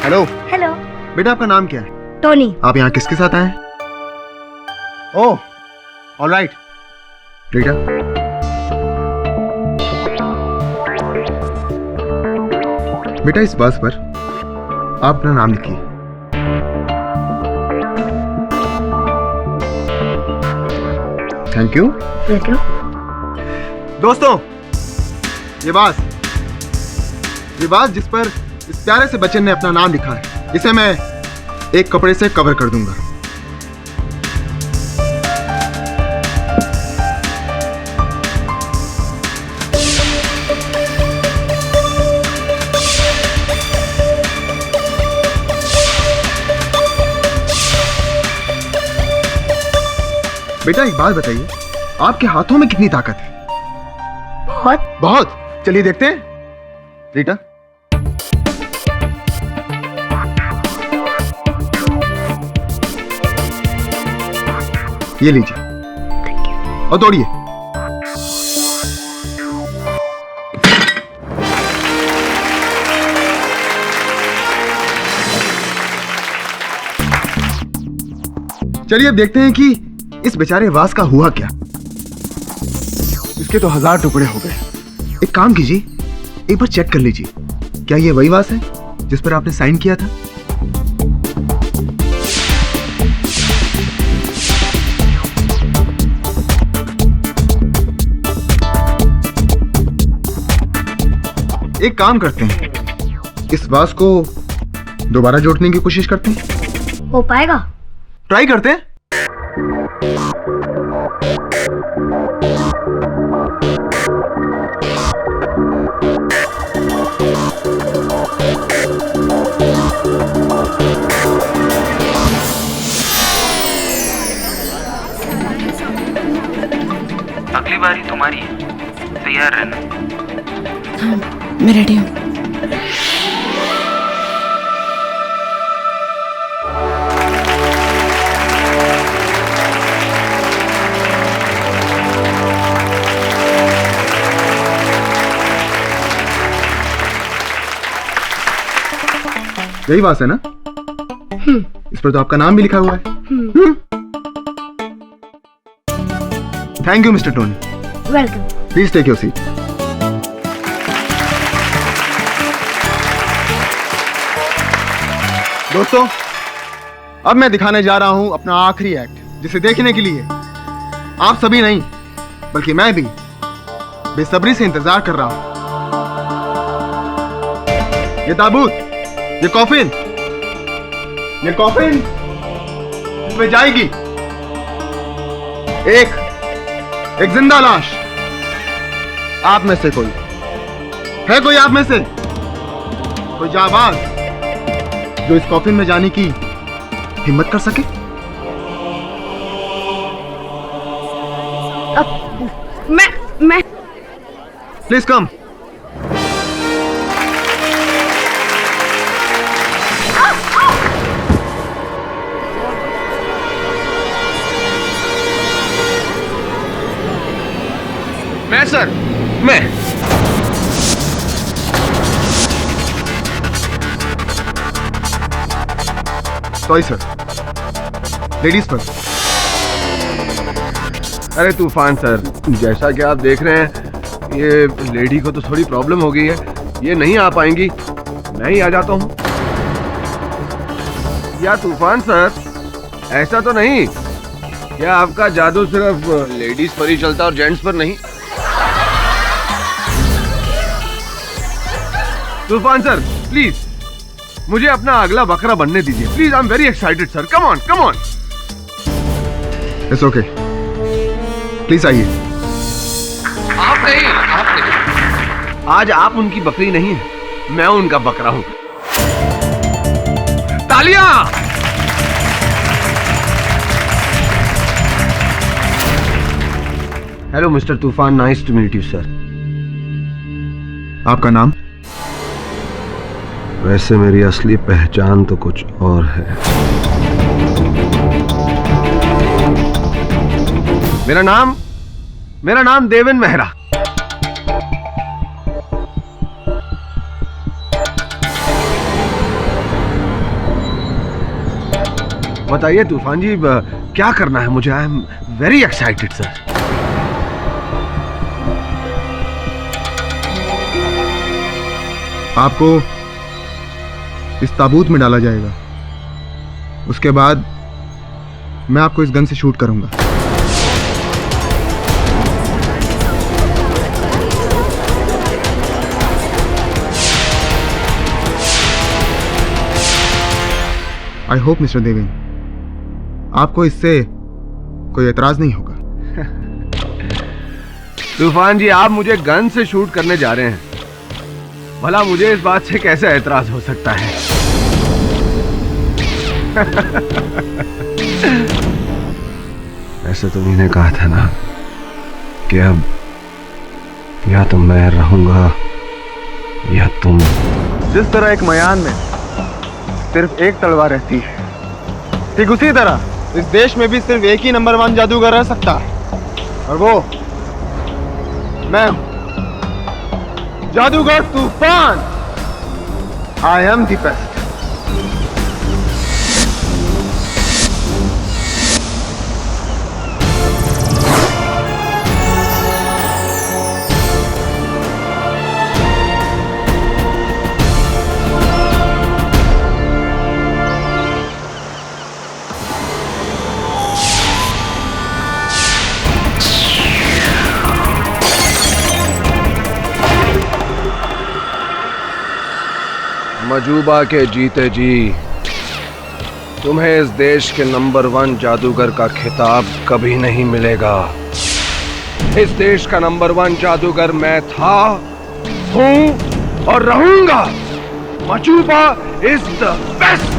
Hello. Hello. बेटा आपका नाम क्या है? टोनी। आप यहाँ किसके साथ आए हैं? ओह, ऑलराइट। बेटा बेटा इस बस पर आप अपना नाम लिखिए। Thank you. वेलकम। दोस्तों, ये बास जिस पर इस प्यारे से बच्चे ने अपना नाम लिखा है, इसे मैं एक कपड़े से कवर कर दूंगा। बेटा एक बात बताइए, आपके हाथों में कितनी ताकत है? बहुत। बहुत। चलिए देखते हैं। रीटा, ये लीजिए और तोड़िए। चलिए अब देखते हैं कि इस बेचारे वास का हुआ क्या। इसके तो 1000 टुकड़े हो गए। एक काम कीजिए, एक बार चेक कर लीजिए, क्या ये वही वास है जिस पर आपने साइन किया था? एक काम करते हैं, इस वास को दोबारा जोड़ने की कोशिश करते हैं। हो पाएगा? ट्राई करते हैं। अगली बारी तुम्हारी है, तैयार रहना। हाँ, मैं रेडी हूँ। यही बात है ना? इस पर तो आपका नाम भी लिखा हुआ है। Thank you mister Tony. Welcome. Please take your seat. दोस्तों, अब मैं दिखाने जा रहा हूं अपना आखिरी एक्ट, जिसे देखने के लिए आप सभी नहीं बल्कि मैं भी बेसब्री से इंतजार कर रहा हूं। ये ताबूत, ये कॉफिन इसमें जाएगी एक जिंदा लाश। आप में से कोई है, कोई आप में से कोई जाबाज जो इस कॉफिन में जाने की हिम्मत कर सके? मैं प्लीज कम। मैं सर, मैं सॉरी सर, लेडीज फर्स्ट। अरे तूफान सर, जैसा कि आप देख रहे हैं, ये लेडी को तो थोड़ी प्रॉब्लम हो गई है, ये नहीं आ पाएंगी, मैं ही आ जाता हूँ। या तूफान सर, ऐसा तो नहीं क्या आपका जादू सिर्फ लेडीज पर ही चलता और जेंट्स पर नहीं? तूफान सर प्लीज मुझे अपना अगला बकरा बनने दीजिए please. I am very excited sir. Come on come on. It's okay, please आइए। आप नहीं। आज आप उनकी बकरी नहीं है, मैं उनका बकरा हूं। तालियां। Hello mister Toofan, nice to meet you sir. आपका नाम? वैसे मेरी असली पहचान तो कुछ और है। मेरा नाम देवेन मेहरा। बताइए तूफान जी, क्या करना है मुझे? आई एम वेरी एक्साइटेड सर। आपको इस ताबूत में डाला जाएगा। उसके बाद मैं आपको इस गन से शूट करूंगा। आई होप मिस्टर देवेन, आपको इससे कोई एतराज नहीं होगा। तूफान जी, आप मुझे गन से शूट करने जा रहे हैं, भला मुझे इस बात से कैसे एतराज हो सकता है? ऐसे तुम्ही ने कहा था ना कि अब या तो मैं रहूंगा या तुम। जिस तरह एक मयान में सिर्फ एक तलवार रहती है, ठीक उसी तरह इस देश में भी सिर्फ एक ही नंबर 1 जादूगर रह सकता है, और वो मैं हूं, जादूगर Toofan. I am the best. Mazuba के जीते जी तुम्हें इस देश के नंबर 1 जादूगर का खिताब कभी नहीं मिलेगा। इस देश का नंबर 1 जादूगर मैं था, हूं और रहूंगा। मजूबा इज द बेस्ट।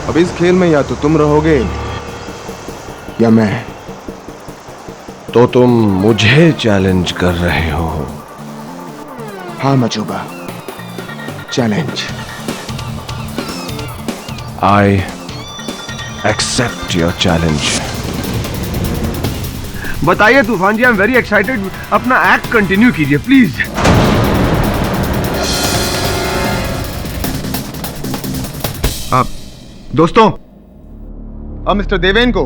अब इस खेल में या तो तुम रहोगे या मैं। तो तुम मुझे चैलेंज कर रहे हो? हाँ Mazuba, challenge. I accept your challenge. बताइए Toofan ji, I am very excited. अपना एक्ट कंटिन्यू कीजिए प्लीज। आप दोस्तों, अब मिस्टर देवेन को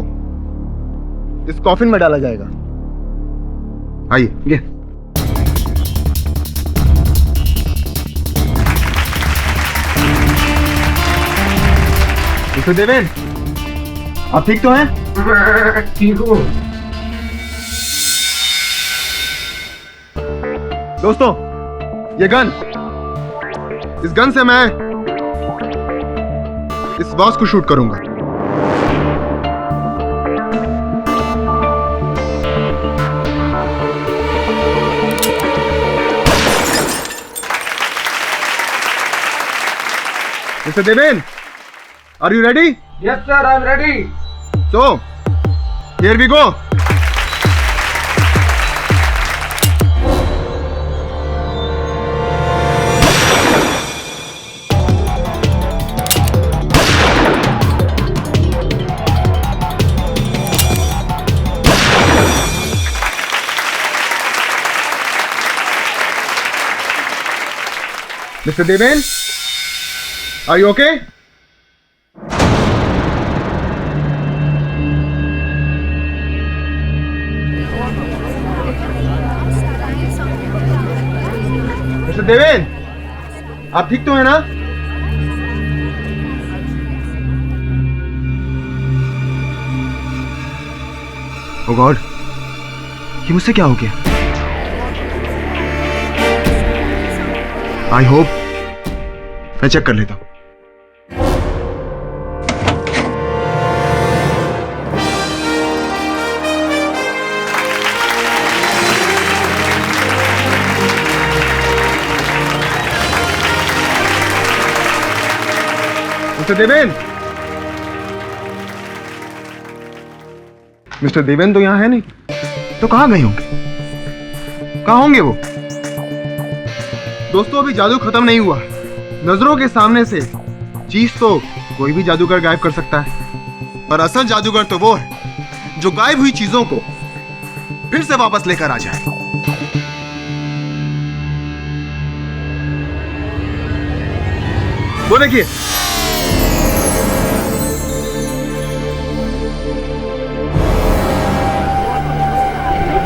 इस कॉफिन में डाला जाएगा। आइए। मिस्टर देवेन, आप ठीक तो हैं? ठीक हूँ। दोस्तों, ये गन, इस गन से मैं इस बॉस को शूट करूंगा। Mister Deven, are you ready? Yes sir, I am ready. So here we go. Mr. Deven, are you okay? Mr. Deven, आप ठीक तो है ना? Oh God, ये मुझसे क्या हो गया? आई होप मैं चेक कर लेता हूं। मिस्टर देवेन, मिस्टर देवेन तो यहां है नहीं, तो कहां गए होंगे? कहां होंगे वो? दोस्तों, अभी जादू खत्म नहीं हुआ। नजरों के सामने से चीज तो कोई भी जादूगर गायब कर सकता है, पर असल जादूगर तो वो है जो गायब हुई चीजों को फिर से वापस लेकर आ जाए। वो देखिए,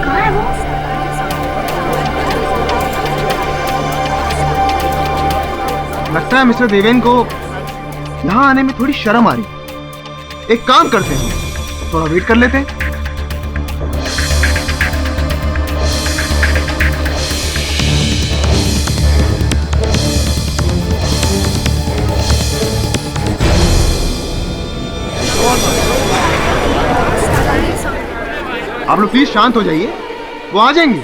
कहाँ है वो? लगता है मिस्टर देवेन को यहां आने में थोड़ी शर्म आ रही। एक काम करते हैं, थोड़ा वेट कर लेते हैं। आप लोग प्लीज शांत हो जाइए, वो आ जाएंगे।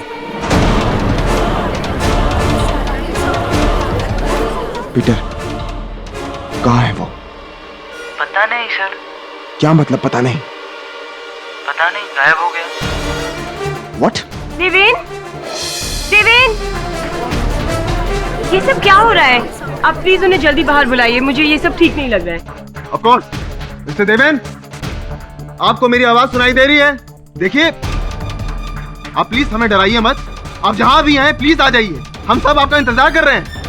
पीटर, कहाँ है वो? पता नहीं सर, क्या मतलब पता नहीं? पता नहीं, गायब हो गया। व्हाट? देवेन, देवेन, ये सब क्या हो रहा है? आप प्लीज उन्हें जल्दी बाहर बुलाइए, मुझे ये सब ठीक नहीं लग रहा है। ऑफ कोर्स, मिस्टर देवेन, आपको मेरी आवाज सुनाई दे रही है? देखिए, आप प्लीज हमें डराइए मत। आप जहां भी हैं प्लीज आ जाइए, हम सब आपका इंतजार कर रहे हैं।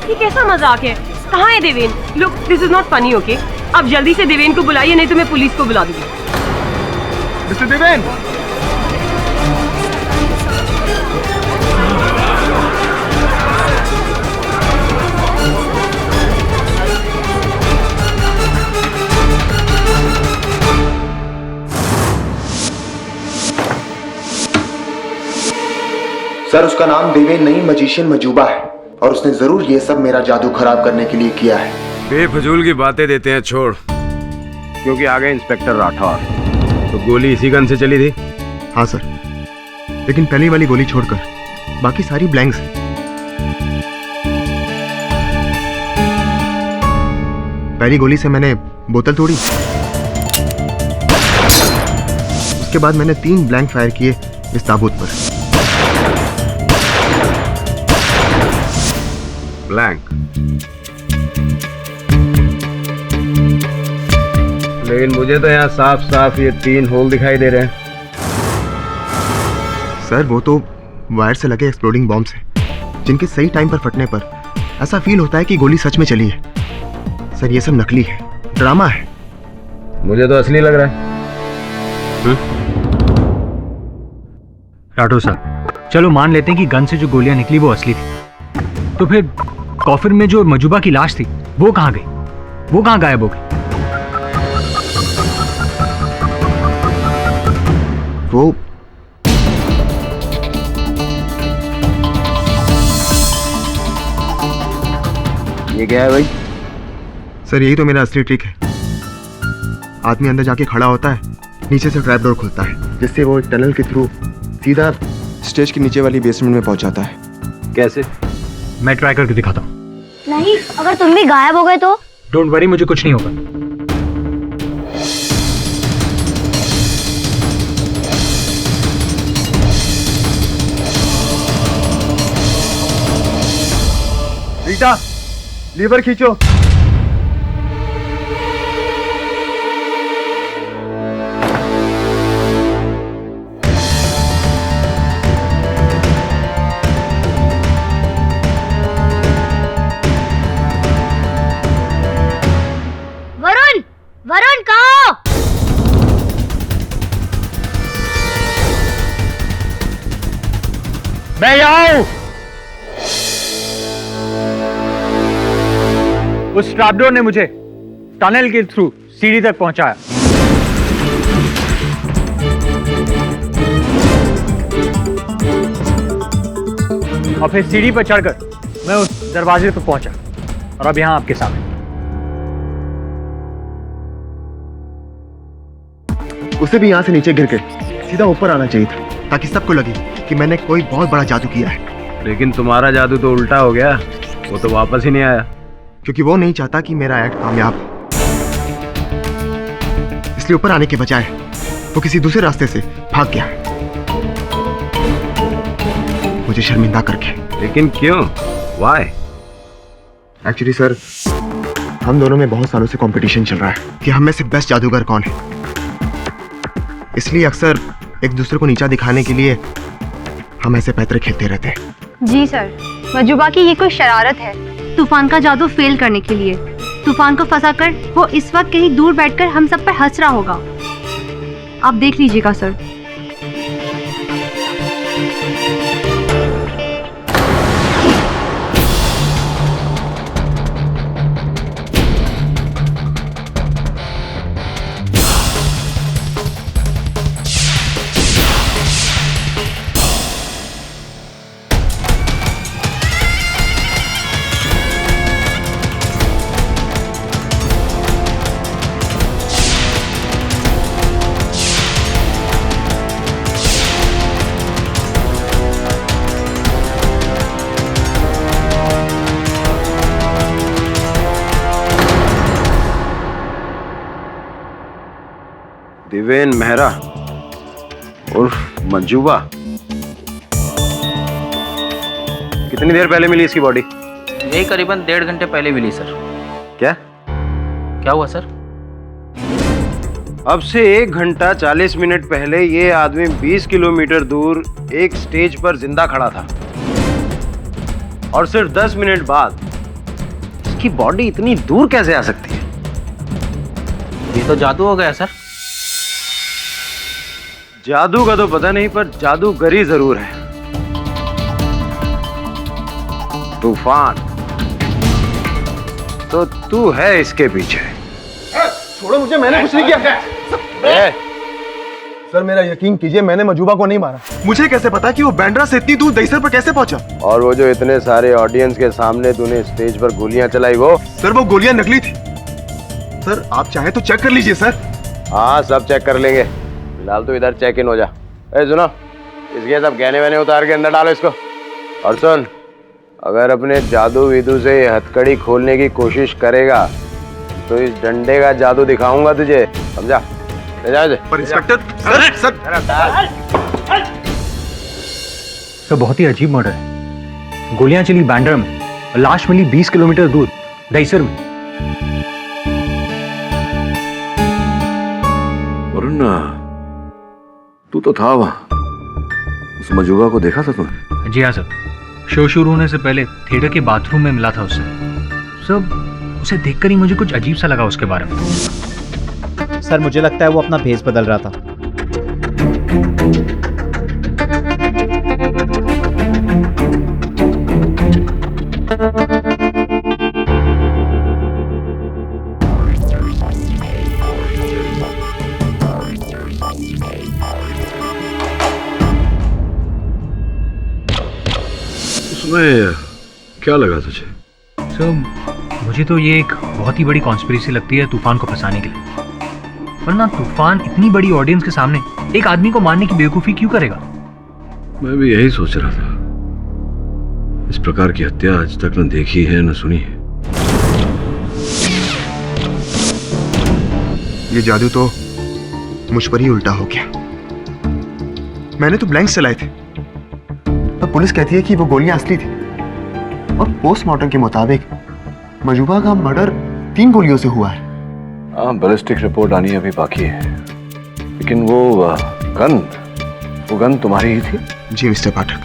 ये कैसा मजाक है? कहाँ है Deven? Look, this is not funny, okay? आप जल्दी से देवेन को बुलाइए, नहीं तो मैं पुलिस को बुला दूंगी। मिस्टर देवेन, सर उसका नाम देवेन नहीं, मजिशियन मजूबा है, और उसने जरूर ये सब मेरा जादू खराब करने के लिए किया है। बेफजूल की बातें देते हैं, छोड़। क्योंकि आ गए इंस्पेक्टर राठौर। तो गोली इसी गन से चली थी? हाँ सर, लेकिन पहली वाली गोली छोड़कर बाकी सारी ब्लैंक्स हैं। पहली गोली से मैंने बोतल तोड़ी, उसके बाद मैंने 3 ब्लैंक फायर किए इस ताबूत पर। ब्लैंक? लेकिन मुझे तो यहाँ साफ साफ ये 3 होल दिखाई दे रहे हैं। सर वो तो वायर से लगे एक्सप्लोडिंग बॉम्ब्स हैं, जिनके सही टाइम पर फटने पर ऐसा फील होता है कि गोली सच में चली है। सर ये सब नकली है, ड्रामा है। मुझे तो असली लग रहा है। राठौर साहब, चलो मान लेते हैं कि गन से जो गोलियां निकली वो असली थी, तो फिर कॉफिन में जो मजूबा की लाश थी वो कहाँ गई? वो कहाँ गायब हो गई? वो ये क्या है भाई? सर यही तो मेरा असली ट्रिक है। आदमी अंदर जाके खड़ा होता है, नीचे से ट्रैप डोर खुलता है, जिससे वो एक टनल के थ्रू सीधा स्टेज के नीचे वाली बेसमेंट में पहुंच जाता है। कैसे? मैं ट्राई करके दिखाता हूँ। नहीं, अगर तुम भी गायब हो गए तो? डोंट वरी, मुझे कुछ नहीं होगा। रीटा, लीवर खींचो। वरुण, वरुण कहाँ हो? मैं यहाँ हूँ। उस ट्रैपडोर ने मुझे टनल के थ्रू सीढ़ी तक पहुंचाया। और फिर सीढ़ी पर चढ़कर मैं उस दरवाजे पर पहुंचा और अब यहां आपके सामने। उसे भी यहाँ से नीचे गिर के सीधा ऊपर आना चाहिए था, ताकि सबको लगे कि मैंने कोई बहुत बड़ा जादू किया है। लेकिन तुम्हारा जादू तो उल्टा हो गया, वो तो वापस ही नहीं आया। क्योंकि वो नहीं चाहता कि मेरा एक्ट कामयाब हो, इसलिए ऊपर आने के बजाय वो किसी दूसरे रास्ते से भाग गया, मुझे शर्मिंदा करके। लेकिन क्यों? Why? एक्चुअली सर, हम दोनों में बहुत सालों से कंपटीशन चल रहा है कि हम में से बेस्ट जादूगर कौन है। इसलिए अक्सर एक दूसरे को नीचा दिखाने के लिए हम ऐसे पैतरे खेलते रहते हैं। जी सर, मजूबा की ये कोई शरारत है तूफान का जादू फेल करने के लिए। तूफान को फंसाकर वो इस वक्त कहीं दूर बैठकर हम सब पर हंस रहा होगा। आप देख लीजिएगा सर। दिवेन मेहरा उर्फ मंजूबा, कितनी देर पहले मिली इसकी बॉडी? यही करीबन 1.5 घंटे पहले मिली सर। क्या क्या हुआ सर? अब से 1 घंटा 40 मिनट पहले ये आदमी 20 किलोमीटर दूर एक स्टेज पर जिंदा खड़ा था और सिर्फ 10 मिनट बाद इसकी बॉडी इतनी दूर कैसे आ सकती है? ये तो जादू हो गया सर। जादू का तो पता नहीं, पर जादूगरी जरूर है। तूफान, तो तू है इसके पीछे। छोड़ो मुझे, मैंने कुछ नहीं किया। सर मेरा यकीन कीजिए, मैंने मजूबा को नहीं मारा। मुझे कैसे पता कि वो बैंड्रा से इतनी दूर दहीसर पर कैसे पहुंचा? और वो जो इतने सारे ऑडियंस के सामने तूने स्टेज पर गोलियां चलाई, वो? सर वो गोलियां नकली थी। सर आप चाहे तो चेक कर लीजिए सर। हाँ सब चेक कर लेंगे, फिलहाल तो इधर चेक इन हो जा। ए सुनो, इसके सब गहने वहने उतार के अंदर डालो इसको। और सुन, अगर अपने जादू विदू से ये हथकड़ी खोलने की कोशिश करेगा तो इस डंडे का जादू दिखाऊंगा तुझे, समझा? ले जा। पर इंस्पेक्टर सर बहुत ही अजीब मर्डर है। गोलियां चली बैंड्रा में और लाश मिली 20 किलोमीटर दूर दहीसर में। वरुण, तू तो था वहां, उस मजूबा को देखा था तूने? जी हाँ सर, शो शुरू होने से पहले थिएटर के बाथरूम में मिला था उससे। सब उसे देखकर ही मुझे कुछ अजीब सा लगा उसके बारे में। सर मुझे लगता है वो अपना भेस बदल रहा था। उसमें क्या लगा तुझे? सर मुझे तो ये एक बहुत ही बड़ी कॉन्स्पिरेसी लगती है तूफान को फंसाने के लिए। वरना तूफान इतनी बड़ी ऑडियंस के सामने एक आदमी को मारने की बेवकूफी क्यों करेगा? मैं भी यही सोच रहा था। इस प्रकार की हत्या आज तक न देखी है न सुनी है। ये जादू तो मुझ पर ही उल्टा हो गया। मैंने तो ब्लैंक्स चलाए थे, पर पुलिस कहती है कि वो गोलियां असली थी और पोस्टमार्टम के मुताबिक मजूबा का मर्डर 3 गोलियों से हुआ है। हाँ, बैलिस्टिक रिपोर्ट आनी अभी बाकी है, लेकिन वो गन तुम्हारी ही थी? जी मिस्टर पाठक।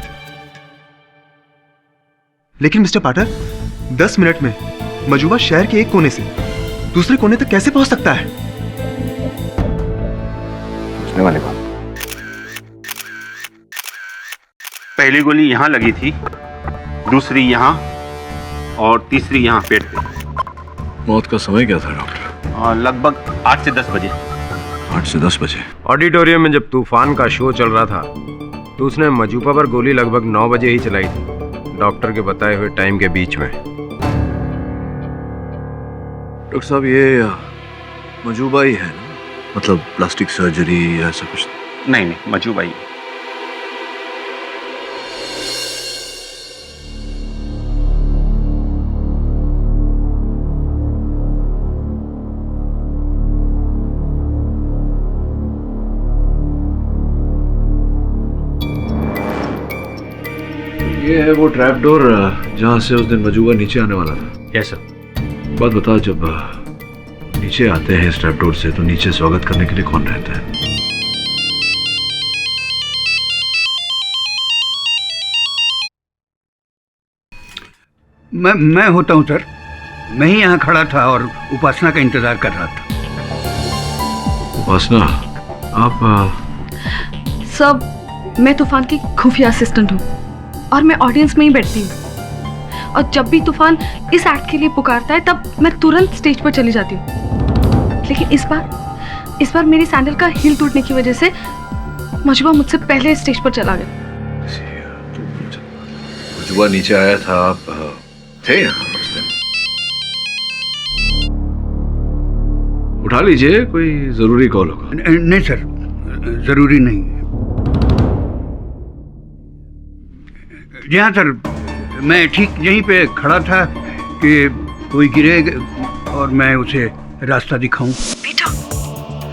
लेकिन मिस्टर पाठक, 10 मिनट में मजूबा शहर के एक कोने से दूसरे कोने तक कैसे पहुंच सकता है? पूछने वाली बात। पहली गोली यहाँ लगी थी, दूसरी यहाँ और तीसरी यहाँ पेट पे। मौत का समय क्या था डॉक्टर? लगभग 8 से 10 बजे। 8 से 10 बजे। ऑडिटोरियम में जब तूफान का शो चल रहा था तो उसने मजूबा पर गोली लगभग 9 बजे ही चलाई थी, डॉक्टर के बताए हुए टाइम के बीच में। डॉक्टर साहब, ये मजूबा ही है ना? मतलब प्लास्टिक सर्जरी या ऐसा कुछ? नहीं, मजूबा ही। ये है वो ट्रैप डोर जहां से उस दिन मजूबा नीचे आने वाला था? Yes sir. बात बता, जब नीचे आते हैं इस ट्रैप डोर से तो नीचे स्वागत करने के लिए कौन रहता है? मैं होता हूँ सर। मैं ही यहाँ खड़ा था और उपासना का इंतजार कर रहा था। उपासना, आप सब मैं तूफान की खुफिया असिस्टेंट हूँ और मैं ऑडियंस में ही बैठती हूँ, और जब भी तूफान इस एक्ट के लिए पुकारता है तब मैं तुरंत स्टेज पर चली जाती हूँ। लेकिन इस बार मेरी सैंडल का हील टूटने की वजह से मजूबा मुझसे पहले स्टेज पर चला गया। मजूबा नीचे आया था, आप थे यहाँ उस दिन? उठा लीजिए, कोई जरूरी कॉल होगा। नहीं सर, जरूरी नहीं। जी हाँ सर, मैं ठीक यहीं पे खड़ा था कि कोई गिरे और मैं उसे रास्ता दिखाऊं। बेटा,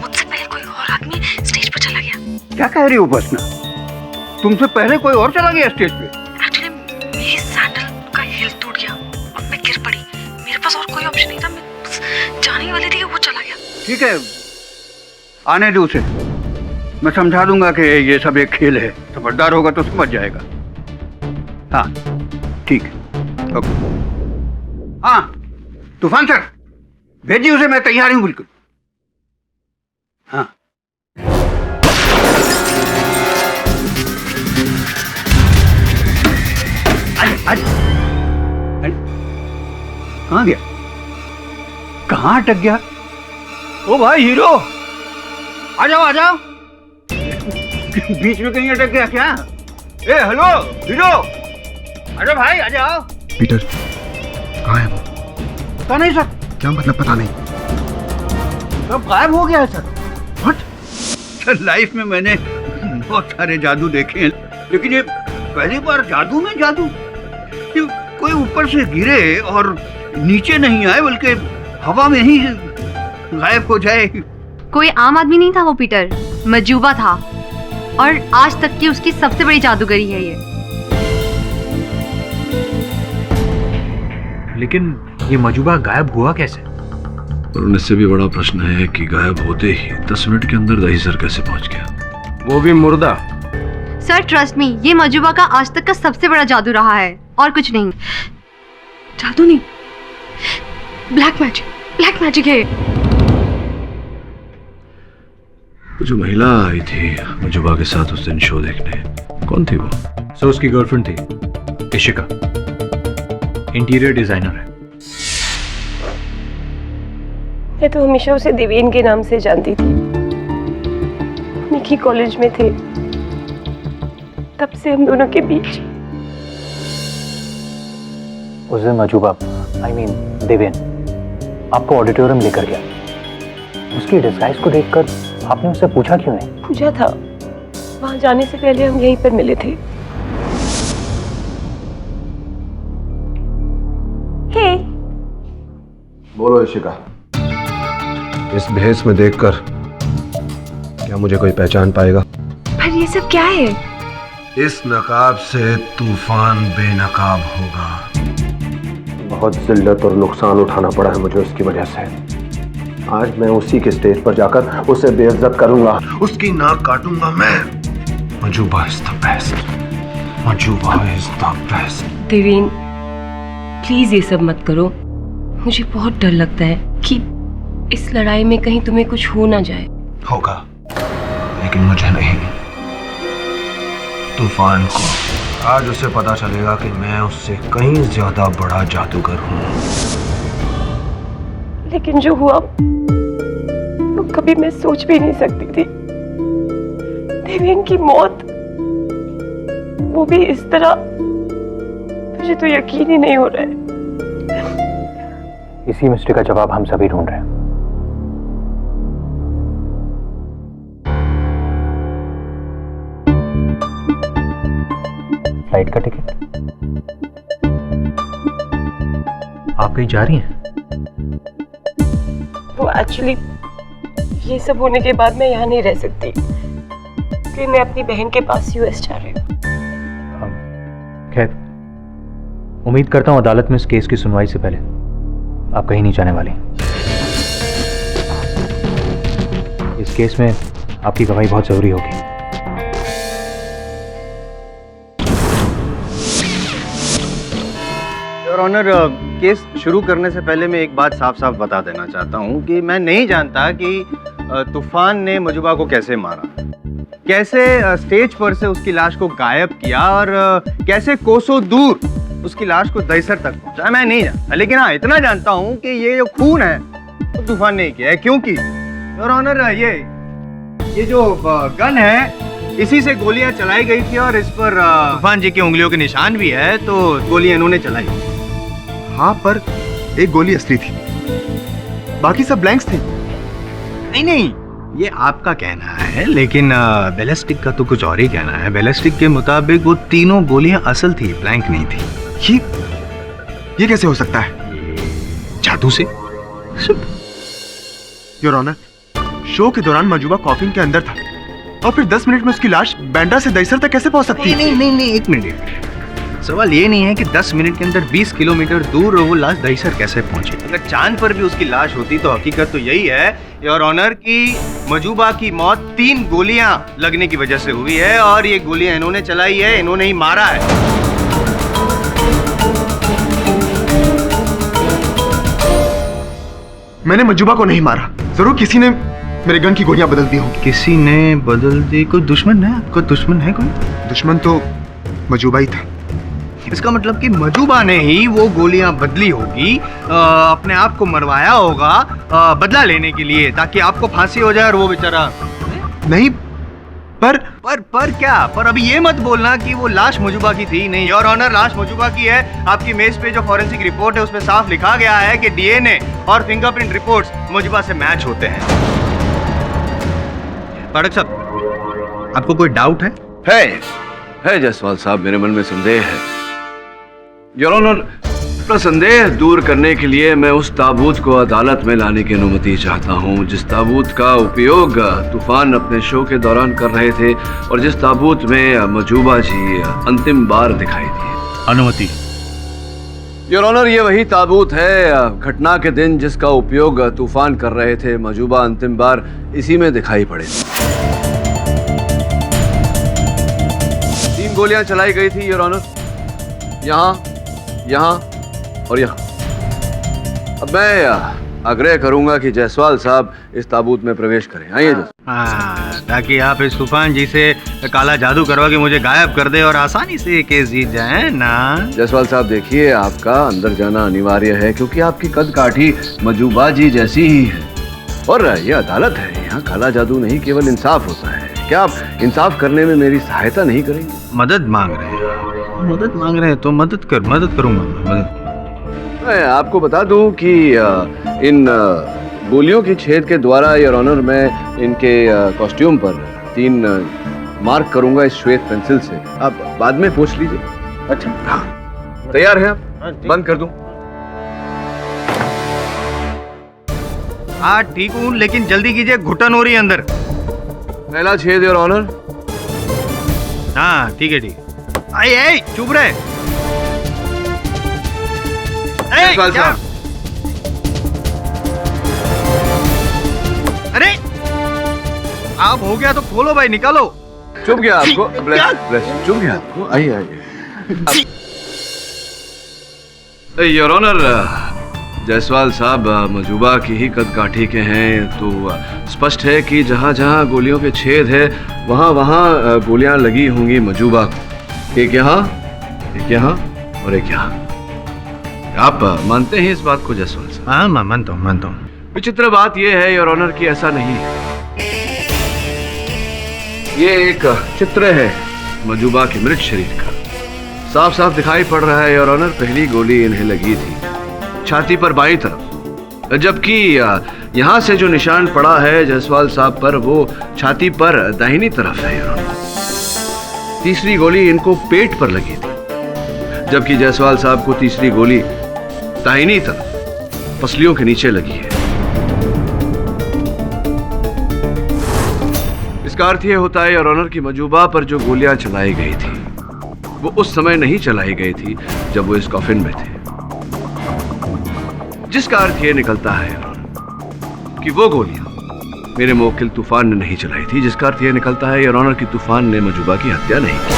मुझसे पहले कोई और आदमी स्टेज पर चला गया। क्या कह रही हो उपासना? तुमसे पहले कोई और चला गया स्टेज पे? एक्चुअली मेरी सैंडल का हील टूट गया और मैं गिर पड़ी। मेरे पास और कोई ऑप्शन नहीं था, मैं बस जाने ही वाली थी कि वो चला गया। ठीक है, आने दो उसे। मैं समझा दूंगा कि ये सब एक खेल है, समझदार होगा तो समझ जाएगा। हाँ ठीक है, ओके। हाँ तूफान सर, भेजिए उसे, मैं तैयार हूँ बिल्कुल। हाँ आज कहाँ गया? कहाँ अटक गया? ओ भाई हीरो, आ जाओ आ जाओ। बीच में कहीं अटक गया क्या? ए हेलो हीरो, आ जाओ भाई, आ जाओ। पीटर, कहाँ है वो? पता नहीं सर। क्या मतलब पता नहीं? सब गायब हो गया है सर। व्हाट? सर लाइफ में मैंने बहुत सारे जादू देखे हैं, लेकिन ये पहली बार जादू में जादू। ये कोई ऊपर से गिरे और नीचे नहीं आए, बल्कि हवा में ही गायब हो जाए। कोई आम आदमी नहीं था वो पीटर, मजूबा था, और आज तक की उसकी सबसे बड़ी जादूगरी है ये। लेकिन ये मजूबा गायब हुआ कैसे? और इससे भी बड़ा प्रश्न है कि गायब होते ही 10 मिनट के अंदर दहीसर कैसे पहुंच गया, वो भी मुर्दा। सर ट्रस्ट मी, ये मजूबा का आज तक का सबसे बड़ा जादू रहा है, और कुछ नहीं। जादू नहीं, ब्लैक मैजिक है। वो जो महिला आई थी मजूबा के साथ उस दिन शो देखने, कौन थी वो? सो उसकी गर्लफ्रेंड थी इशिका, इंटीरियर डिजाइनर है। मैं तो हमेशा उसे देवेन के नाम से जानती थी। हम ही कॉलेज में थे, तब से हम दोनों के बीच। उस दिन मजूबा, आई मीन देवेन, आपको ऑडिटोरियम लेकर गया। उसकी डिस्गाइज को देखकर आपने उससे पूछा क्यों नहीं? पूछा था, वहां जाने से पहले हम यहीं पर मिले थे। हे, बोलो इशिका, इस भेस में देखकर क्या मुझे कोई पहचान पाएगा? पर ये सब क्या है? इस नकाब से तूफान बेनकाब होगा। बहुत जिल्लत और नुकसान उठाना पड़ा है मुझे उसकी वजह से। आज मैं उसी के स्टेज पर जाकर उसे बेइज्जत करूंगा, उसकी नाक काटूंगा मैं। Mazuba is the best, Mazuba is the best. Deven, please ये सब मत करो। मुझे बहुत डर लगता है कि इस लड़ाई में कहीं तुम्हें कुछ हो ना जाए। होगा, लेकिन मुझे नहीं। तूफान को आज उसे पता चलेगा कि मैं उससे कहीं ज्यादा बड़ा जादूगर हूँ। लेकिन जो हुआ वो कभी मैं सोच भी नहीं सकती थी। देवेन की मौत, वो भी इस तरह, मुझे तो यकीन ही नहीं हो रहा है। इसी मिस्ट्री का जवाब हम सभी ढूंढ रहे हैं। फ्लाइट का टिकट? आप कहीं जा रही हैं? वो एक्चुअली ये सब होने के बाद मैं यहाँ नहीं रह सकती, क्योंकि मैं अपनी बहन के पास यूएस जा रही हूँ। खैर, उम्मीद करता हूँ अदालत में इस केस की सुनवाई से पहले आप कहीं नहीं जाने वाली। इस केस में आपकी गवाही बहुत जरूरी होगी। Your योर ऑनर, केस शुरू करने से पहले मैं एक बात साफ साफ बता देना चाहता हूँ कि मैं नहीं जानता कि तूफान ने मजुबा को कैसे मारा, कैसे स्टेज पर से उसकी लाश को गायब किया और कैसे कोसों दूर उसकी लाश को दहीसर तक पहुंचाया, मैं नहीं जानता। लेकिन हाँ, इतना जानता हूँ कि ये जो खून है वो तूफान ने किया है, क्योंकि योर ऑनर ये जो गन है इसी से गोलियां चलाई गई थी और इस पर तूफान जी की उंगलियों के निशान भी है, तो गोलियां इन्होंने चलाई। हाँ, पर एक गोली असली थी, बाकी सब ब्लैंक्स थे। नहीं, ये आपका कहना है, लेकिन बैलिस्टिक का तो कुछ और ही कहना है। बैलिस्टिक के मुताबिक वो तीनों गोलियां असल थी, ब्लैंक नहीं थी। ये कैसे हो सकता है? जादू से। योर ऑनर, शो के दौरान मजूबा कॉफिन के अंदर था और फिर 10 मिनट में उसकी लाश बैंड्रा से दहीसर तक कैसे पहुंच सकती है? नहीं, एक मिनट। सवाल ये नहीं है कि 10 मिनट के अंदर 20 किलोमीटर दूर वो लाश दहीसर कैसे पहुंची। अगर चांद पर भी उसकी लाश होती तो हकीकत तो यही है योर ऑनर कि मजूबा की मौत 3 गोलियां लगने की वजह से हुई है और ये गोलियां इन्होंने चलाई है, इन्होंने ही मारा है। मैंने मजूबा को नहीं मारा, जरूर किसी ने मेरे गन की गोलियां बदल दी होंगी। किसी ने बदल दी? कोई दुश्मन है आपको? दुश्मन है कोई? दुश्मन तो मजूबा ही था। इसका मतलब कि मजूबा ने ही वो गोलियां बदली होगी, अपने आप को मरवाया होगा बदला लेने के लिए, ताकि आपको फांसी हो जाए और वो बेचारा नहीं। पर क्या? पर अभी ये मत बोलना कि वो लाश मजूबा की थी। नहीं योर ऑनर, लाश मजूबा की है। आपकी मेज पे जो फॉरेंसिक रिपोर्ट है उसमें साफ लिखा गया है कि डीएनए और फिंगरप्रिंट रिपोर्ट्स मजूबा से मैच होते हैं। पाठक साहब, आपको कोई डाउट है? है जायसवाल साहब, मेरे मन में संदेह है। योर ऑनर, अपना संदेह दूर करने के लिए मैं उस ताबूत को अदालत में लाने की अनुमति चाहता हूं, जिस ताबूत का उपयोग तूफान अपने शो के दौरान कर रहे थे और जिस ताबूत में मजूबा जी अंतिम बार दिखाई दिए। अनुमति। योर ऑनर, ये वही ताबूत है घटना के दिन जिसका उपयोग तूफान कर रहे थे मजूबा अंतिम बार इसी में दिखाई पड़े। 3 गोलियां चलाई गई थी योर ऑनर, यहाँ और यहाँ। अब मैं आग्रह करूंगा कि जायसवाल साहब इस ताबूत में प्रवेश करें। आइए ताकि आप इस तूफान जी से काला जादू करवा के मुझे गायब कर दे और आसानी से ये केस जीत जाए ना। जायसवाल साहब देखिए, आपका अंदर जाना अनिवार्य है क्योंकि आपकी कद काठी मजूबा जी जैसी ही है और ये अदालत है, यहाँ काला जादू नहीं केवल इंसाफ होता है। क्या आप इंसाफ करने में मेरी सहायता नहीं करेंगे? मदद मांग रहे हैं तो मदद करूंगा। मैं आपको बता दूं कि इन गोलियों की छेद के द्वारा योर ऑनर मैं इनके कॉस्ट्यूम पर 3 मार्क करूंगा इस श्वेत पेंसिल से। आप बाद में पूछ लीजिए। अच्छा, हाँ, तैयार हैं आप? बंद कर दूं? हाँ ठीक हूँ, लेकिन जल्दी कीजिए, घुटन हो रही है अंदर। पहला छेद योर ऑनर। हाँ ठीक है। चुप रहे। अरे आप हो गया तो खोलो भाई, निकालो। चुप गया आपको? चुप गया आपको? आइए। योर ऑनर, जायसवाल साहब मजूबा की ही कद काठी के हैं, तो स्पष्ट है कि जहाँ जहाँ गोलियों के छेद है वहाँ वहाँ गोलियां लगी होंगी मजूबा को। एक यहाँ और एक यहाँ। आप मानते हैं इस बात को जायसवाल साहब? हाँ, मैं मानता हूँ। विचित्र बात यह है योर ऑनर कि ऐसा नहीं है। ये एक चित्र है मजूबा के मृत शरीर का, साफ साफ दिखाई पड़ रहा है योर ऑनर। पहली गोली इन्हें लगी थी छाती पर बाईं तरफ, जबकि यहाँ से जो निशान पड़ा है जायसवाल साहब पर वो छाती पर दाहिनी तरफ है योर ऑनर। तीसरी गोली इनको पेट पर लगी थी, जबकि जायसवाल साहब को तीसरी गोली दाहिनी तरफ पसलियों के नीचे लगी है। इसका अर्थ यह होता है योर ऑनर कि मजूबा पर जो गोलियां चलाई गई थी वो उस समय नहीं चलाई गई थी जब वो इस कॉफिन में थे, जिसका अर्थ यह निकलता है योर ऑनर कि वो गोलियां मेरे मुवक्किल तूफान ने नहीं चलाई थी, जिसका अर्थ यह निकलता है योर ऑनर कि तूफान ने मजूबा की हत्या नहीं की।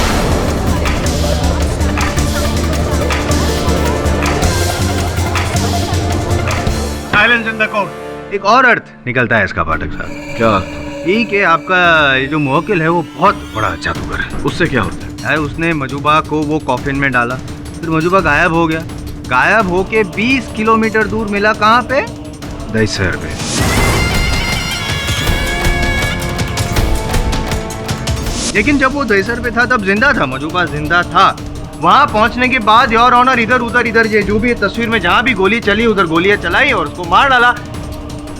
Heaven's and the court. एक और अर्थ निकलता है इसका पाठक साहब। क्या? यही कि आपका ये जो मुवक्किल है वो बहुत बड़ा जादूगर है। उससे क्या होता है? है उसने मजूबा को वो कॉफिन में डाला, फिर मजूबा गायब हो गया। गायब होके 20 किलोमीटर दूर मिला, कहाँ पे? दहिसर पे। लेकिन जब वो दहिसर पे था तब जिंदा था, मजूबा जिंदा था। वहां पहुंचने के बाद योर ऑनर इधर उधर ये जो भी तस्वीर में जहां भी गोली चली उधर गोलियां चलाई और उसको मार डाला।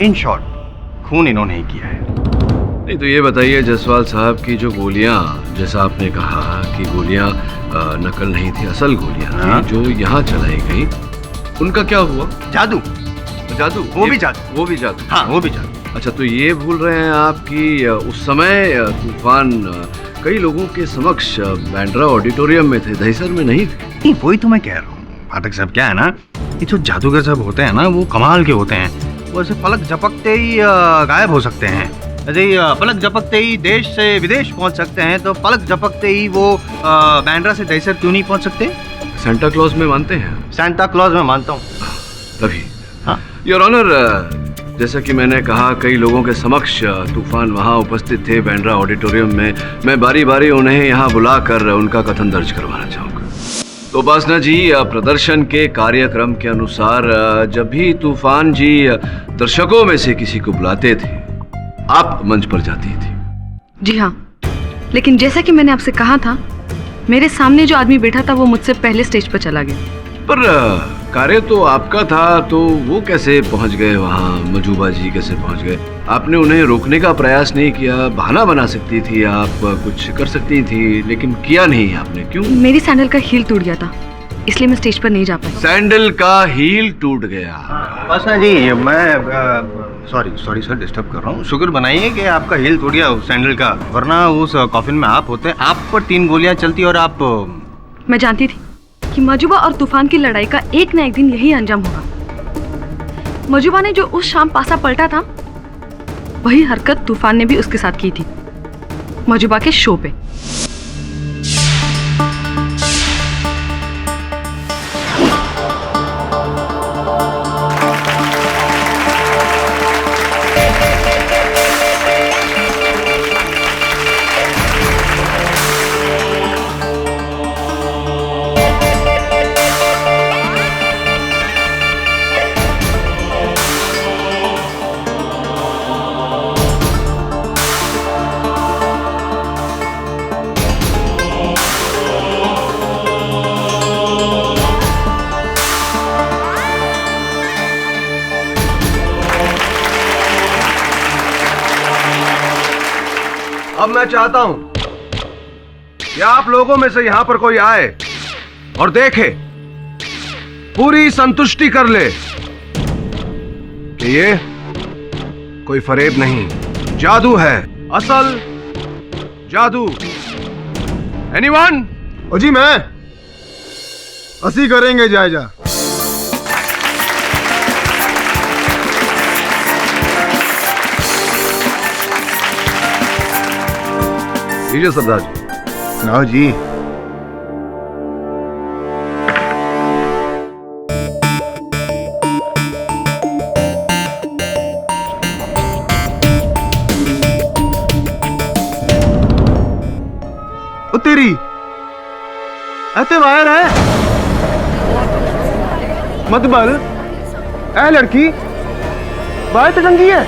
इन शॉर्ट खून इन्होंने ही किया है। नहीं तो ये बताइए जसवाल साहब की जो गोलियां, जैसा आपने कहा कि गोलियां नकल नहीं थी, असल गोलियां थी जो यहाँ चलाई गई, उनका क्या हुआ? जादू। जादू? वो भी जादू। वो भी जादू? हाँ वो भी जादू। अच्छा, तो ये भूल रहे हैं आप कि उस समय तूफान कई लोगों के समक्ष बैंड्रा ऑडिटोरियम में थे, दहिसर में नहीं थे। नहीं, वही तो मैं कह रहा हूँ पाठक साहब। क्या है ना, ये जो जादूगर सब होते हैं ना वो कमाल के होते हैं। वो ऐसे पलक झपकते ही गायब हो सकते हैं। ऐसे ही पलक झपकते ही देश से विदेश पहुंच सकते हैं, तो पलक झपकते ही वो बैंड्रा से दहिसर क्यों नहीं पहुंच सकते? सेंटा क्लॉज में मानते हैं? सेंटा क्लॉज में मानता हूँ। तभी हाँ योर ऑनर, जैसा कि मैंने कहा कई लोगों के समक्ष तूफान वहां उपस्थित थे बैंड्रा ऑडिटोरियम में। मैं बारी बारी उन्हें यहां बुलाकर उनका कथन दर्ज करवाना चाहूंगा। तो उपासना जी, प्रदर्शन के कार्यक्रम के अनुसार जब भी तूफान जी दर्शकों में से किसी को बुलाते थे, आप मंच पर जाती थी। जी हाँ, लेकिन जैसा कि मैंने आपसे कहा था, मेरे सामने जो आदमी बैठा था वो मुझसे पहले स्टेज पर चला गया। पर कार्य तो आपका था, तो वो कैसे पहुंच गए वहाँ? मजूबा जी कैसे पहुंच गए? आपने उन्हें रोकने का प्रयास नहीं किया? बहाना बना सकती थी आप, कुछ कर सकती थी, लेकिन किया नहीं आपने। क्यों? मेरी सैंडल का हील टूट गया था, इसलिए मैं स्टेज पर नहीं जा पाई। सैंडल का हील टूट गया? उपासना जी, मैं सॉरी सर, डिस्टर्ब कर रहा हूँ। शुक्र बनाइए कि आपका हील टूट गया उस सैंडल का, वरना उस कॉफिन में आप होते, आप पर 3 गोलियां चलती और आप। मैं जानती थी कि मजूबा और तूफान की लड़ाई का एक न एक दिन यही अंजाम होगा। मजूबा ने जो उस शाम पासा पलटा था, वही हरकत तूफान ने भी उसके साथ की थी, मजूबा के शो पे। अब मैं चाहता हूं कि आप लोगों में से यहां पर कोई आए और देखे, पूरी संतुष्टि कर ले कि ये कोई फरेब नहीं, जादू है, असल जादू। एनीवन? ओ जी, मैं असी करेंगे जायजा। लीजिए सरदार जी। ना जी, ओ तेरी ऐसे वायर है मत बल। ऐ लड़की वायर तो टंगी है।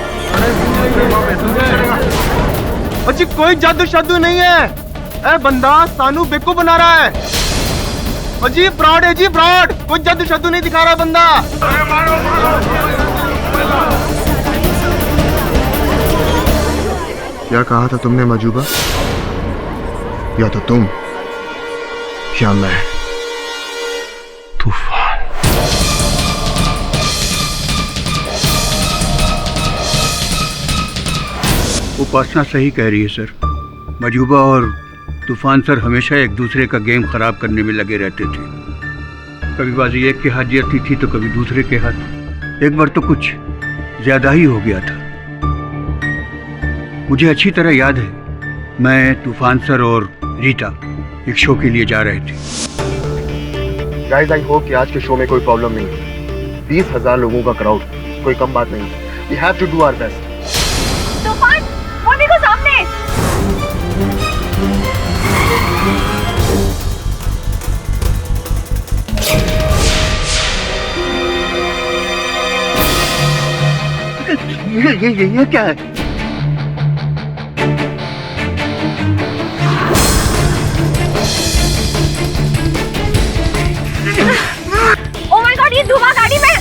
जी कोई जादू शादू नहीं है, ए बंदा सानू बेकू बना रहा है। और जी फ्रॉड है जी, फ्रॉड। कोई जादू शादू नहीं दिखा रहा बंदा। क्या कहा था तुमने मजूबा? या तो तुम या मैं। तूफान। उपासना सही कह रही है सर। मजूबा और तूफान सर हमेशा एक दूसरे का गेम खराब करने में लगे रहते थे। कभी बाजी एक के हाथ जीतती थी तो कभी दूसरे के हाथ। एक बार तो कुछ ज्यादा ही हो गया था। मुझे अच्छी तरह याद है, मैं तूफान सर और रीटा एक शो के लिए जा रहे थे। गाइस, आई होप कि आज के शो में कोई प्रॉब्लम नहीं है। 20,000 लोगों का क्राउड कोई कम बात नहीं है। We have to do our best. तूफान, वो देखो सामने। ये क्या है? ओह माय गॉड, ये धुआं गाड़ी में।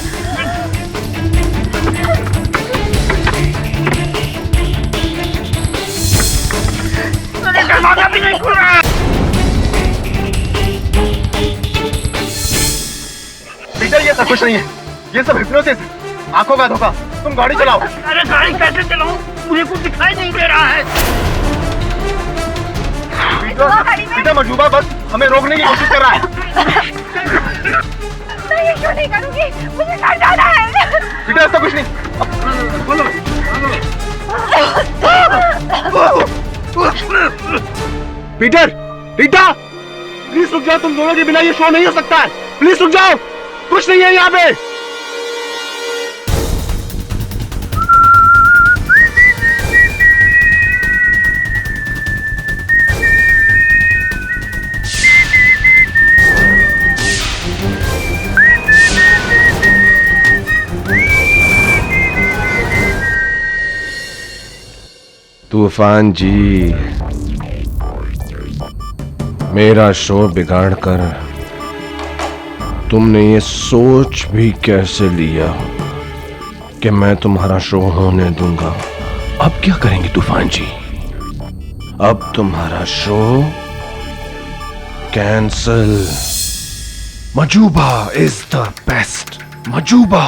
दरवाजा भी नहीं खुल रहा। पीटर, ये सब कुछ नहीं है, ये सब हिप्नोसिस, आंखों का धोखा। तुम गाड़ी चलाओ। अरे गाड़ी कैसे चलाऊं? मुझे कुछ दिखाई नहीं दे रहा है। पीटर, मजूबा बस हमें रोकने की कोशिश कर रहा है। मैं ये क्यों नहीं करूंगी? मुझे घर जाना है। पीटर, ऐसा कुछ नहीं। बोलो। पीटर, रीटा, प्लीज रुक जाओ। तुम दोनों के बिना ये शो नहीं हो सकता है। प्लीज रुक जाओ, कुछ नहीं है यहाँ पे। तूफान जी, मेरा शो बिगाड़ कर तुमने ये सोच भी कैसे लिया कि मैं तुम्हारा शो होने दूंगा? अब क्या करेंगे तूफान जी? अब तुम्हारा show cancel. Mazuba is the best. Mazuba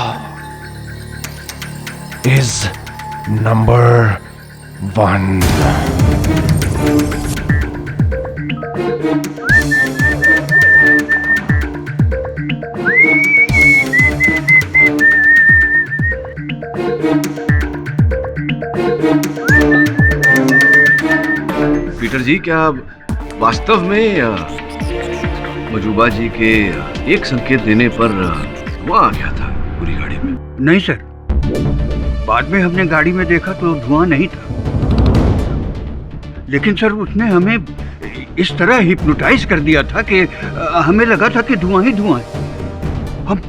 is number 1। Peter ji, क्या वास्तव में मजूबा जी के एक संकेत देने पर धुआं आ गया था पूरी गाड़ी में? नहीं सर, बाद में हमने गाड़ी में देखा तो धुआं नहीं था, लेकिन सर उसने हमें इस तरह हिप्नोटाइज कर दिया था कि हमें लगा था कि धुआं ही धुआं है। हम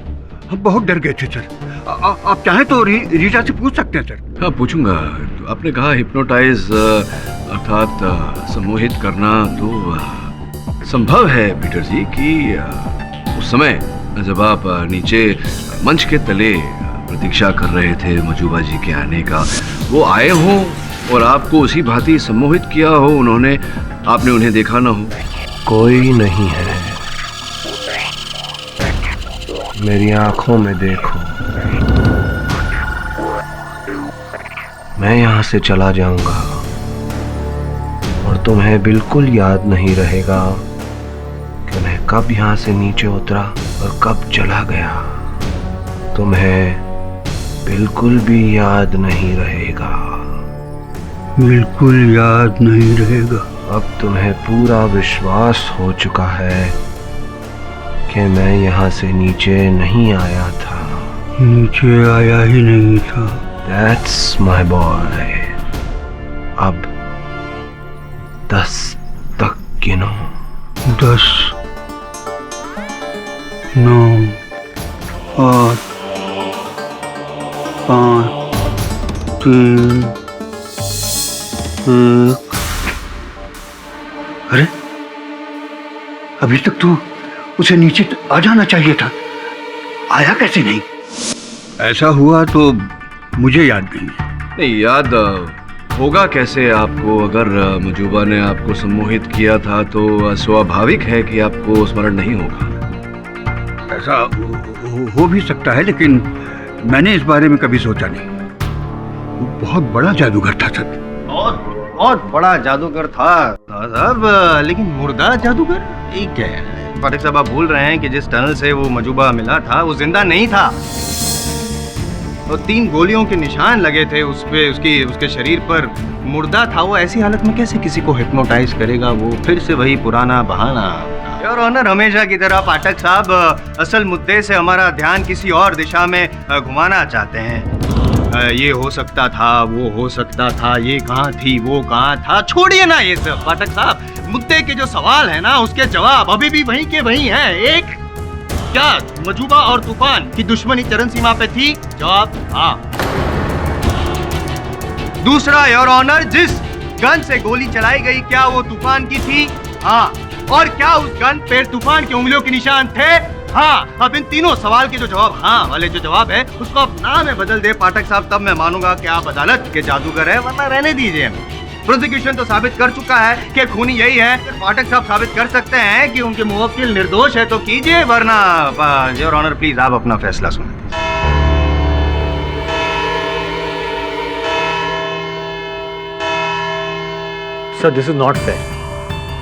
बहुत डर गए थे सर। आप चाहें तो रीटा से पूछ सकते हैं सर। हाँ, पूछूंगा। तो आपने कहा हिप्नोटाइज अर्थात सम्मोहित करना, तो संभव है पीटर जी कि उस समय जब आप नीचे मंच के तले प्रतीक्षा कर रहे थे मजूबा जी के आने का, वो आए हों और आपको उसी भांति सम्मोहित किया हो उन्होंने, आपने उन्हें देखा ना हो? कोई नहीं है, मेरी आंखों में देखो। मैं यहाँ से चला जाऊंगा और तुम्हें बिल्कुल याद नहीं रहेगा कि मैं कब यहाँ से नीचे उतरा और कब चला गया। तुम्हें बिल्कुल भी याद नहीं रहेगा। बिल्कुल याद नहीं रहेगा। अब तुम्हें पूरा विश्वास हो चुका है कि मैं यहाँ से नीचे नहीं आया था। नीचे आया ही नहीं था। That's my boy. अब 10 तक गिनो। 10, 9, 8, 5, 3, 1। अरे, अभी तक तो उसे नीचे आ जाना चाहिए था, आया कैसे नहीं? ऐसा हुआ तो मुझे याद नहीं है। नहीं, याद होगा कैसे आपको? अगर मजूबा ने आपको सम्मोहित किया था तो स्वाभाविक है कि आपको स्मरण नहीं होगा। ऐसा हो भी सकता है, लेकिन मैंने इस बारे में कभी सोचा नहीं। वो बहुत बड़ा जादूगर था सर। बहुत बड़ा जादूगर था साहब, लेकिन मुर्दा जादूगर? ये क्या है फातिक साहब, आप भूल रहे हैं कि जिस टनल से वो मजूबा मिला था वो जिंदा नहीं था। और 3 गोलियों के निशान लगे थे उस पे, उसके शरीर पर। मुर्दा था वो। ऐसी हालत में कैसे किसी को हिप्नोटाइज करेगा? वो फिर से वही पुराना बहाना। योर ऑनर, हमेशा की तरह पाठक साहब असल मुद्दे से हमारा ध्यान किसी और दिशा में घुमाना चाहते हैं। ये हो सकता था, वो हो सकता था, ये कहाँ थी, वो कहाँ था, छोड़िए ना ये सब पाठक साहब। मुद्दे के जो सवाल है ना उसके जवाब अभी भी वहीं के वहीं हैं। एक, क्या मजूबा और तूफान की दुश्मनी चरम सीमा पे थी? जवाब हाँ। दूसरा, योर ऑनर, जिस गन से गोली चलाई गई क्या वो तूफान की थी? हाँ। और क्या उस गन पे तूफान की उंगलियों के निशान थे? हाँ। अब इन तीनों सवाल के जो जवाब हाँ वाले जो जवाब है उसको आप ना में बदल दे पाठक साहब, तब मैं मानूंगा कि आप अदालत के जादूगर है, वरना रहने दीजिए। प्रोसिक्यूशन तो साबित कर चुका है कि खूनी यही है। पाठक साहब साबित कर सकते हैं कि उनके मुवक्किल निर्दोष है तो कीजिए, वरना योर ऑनर प्लीज आप अपना फैसला सुनें। Sir this is not fair.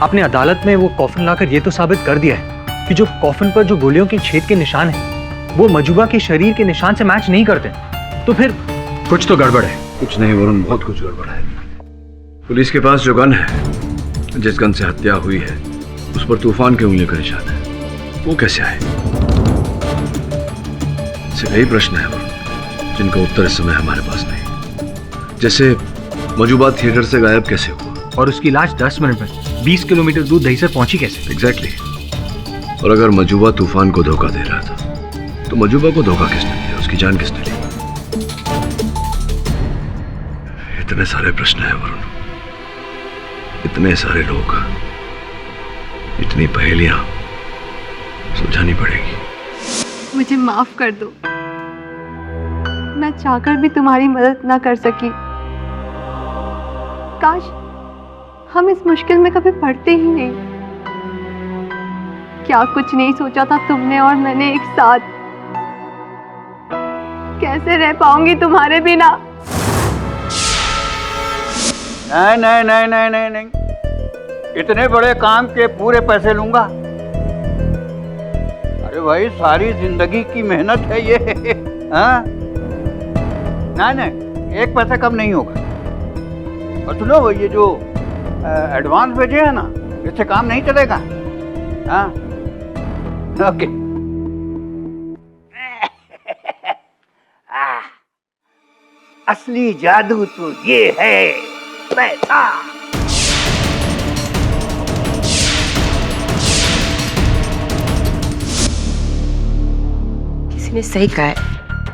आपने अदालत में वो कॉफिन लाकर ये तो साबित कर दिया है कि जो कॉफिन पर जो गोलियों के छेद के निशान हैं वो मजूबा के शरीर के निशान से मैच नहीं करते, तो फिर कुछ तो गड़बड़ है। कुछ नहीं वरुण, बहुत कुछ गड़बड़ है। पुलिस के पास जो गन है, जिस गन से हत्या हुई है, उस पर तूफान के उंगलियों का निशान है। वो कैसे आए? सिर्फ यही प्रश्न है वरुण, जिनका उत्तर इस समय हमारे पास नहीं। जैसे मजूबा थिएटर से गायब कैसे हुआ, और उसकी लाश 10 मिनट में 20 किलोमीटर दूर दहीसर पहुंची कैसे? एग्जैक्टली। और अगर मजूबा तूफान को धोखा दे रहा था तो मजूबा को धोखा किसने दिया, उसकी जान किसने ली? इतने सारे प्रश्न हैं वरुण, इतने सारे लोग, इतनी पहेलियां सुलझानी पड़ेगी। मुझे माफ कर दो, मैं चाहकर भी तुम्हारी मदद ना कर सकी। काश हम इस मुश्किल में कभी पड़ते ही नहीं। क्या कुछ नहीं सोचा था तुमने और मैंने एक साथ। कैसे रह पाऊंगी तुम्हारे बिना? नहीं नहीं नहीं नहीं नहीं नहीं, इतने बड़े काम के पूरे पैसे लूंगा? अरे भाई सारी जिंदगी की मेहनत है ये। हाँ? नहीं नहीं, एक पैसा कम नहीं होगा। और सुनो, ये जो एडवांस भेजे है ना, इससे काम नहीं चलेगा। हाँ ओके। असली जादू तो ये है, पैसा। किसी ने सही कहा है,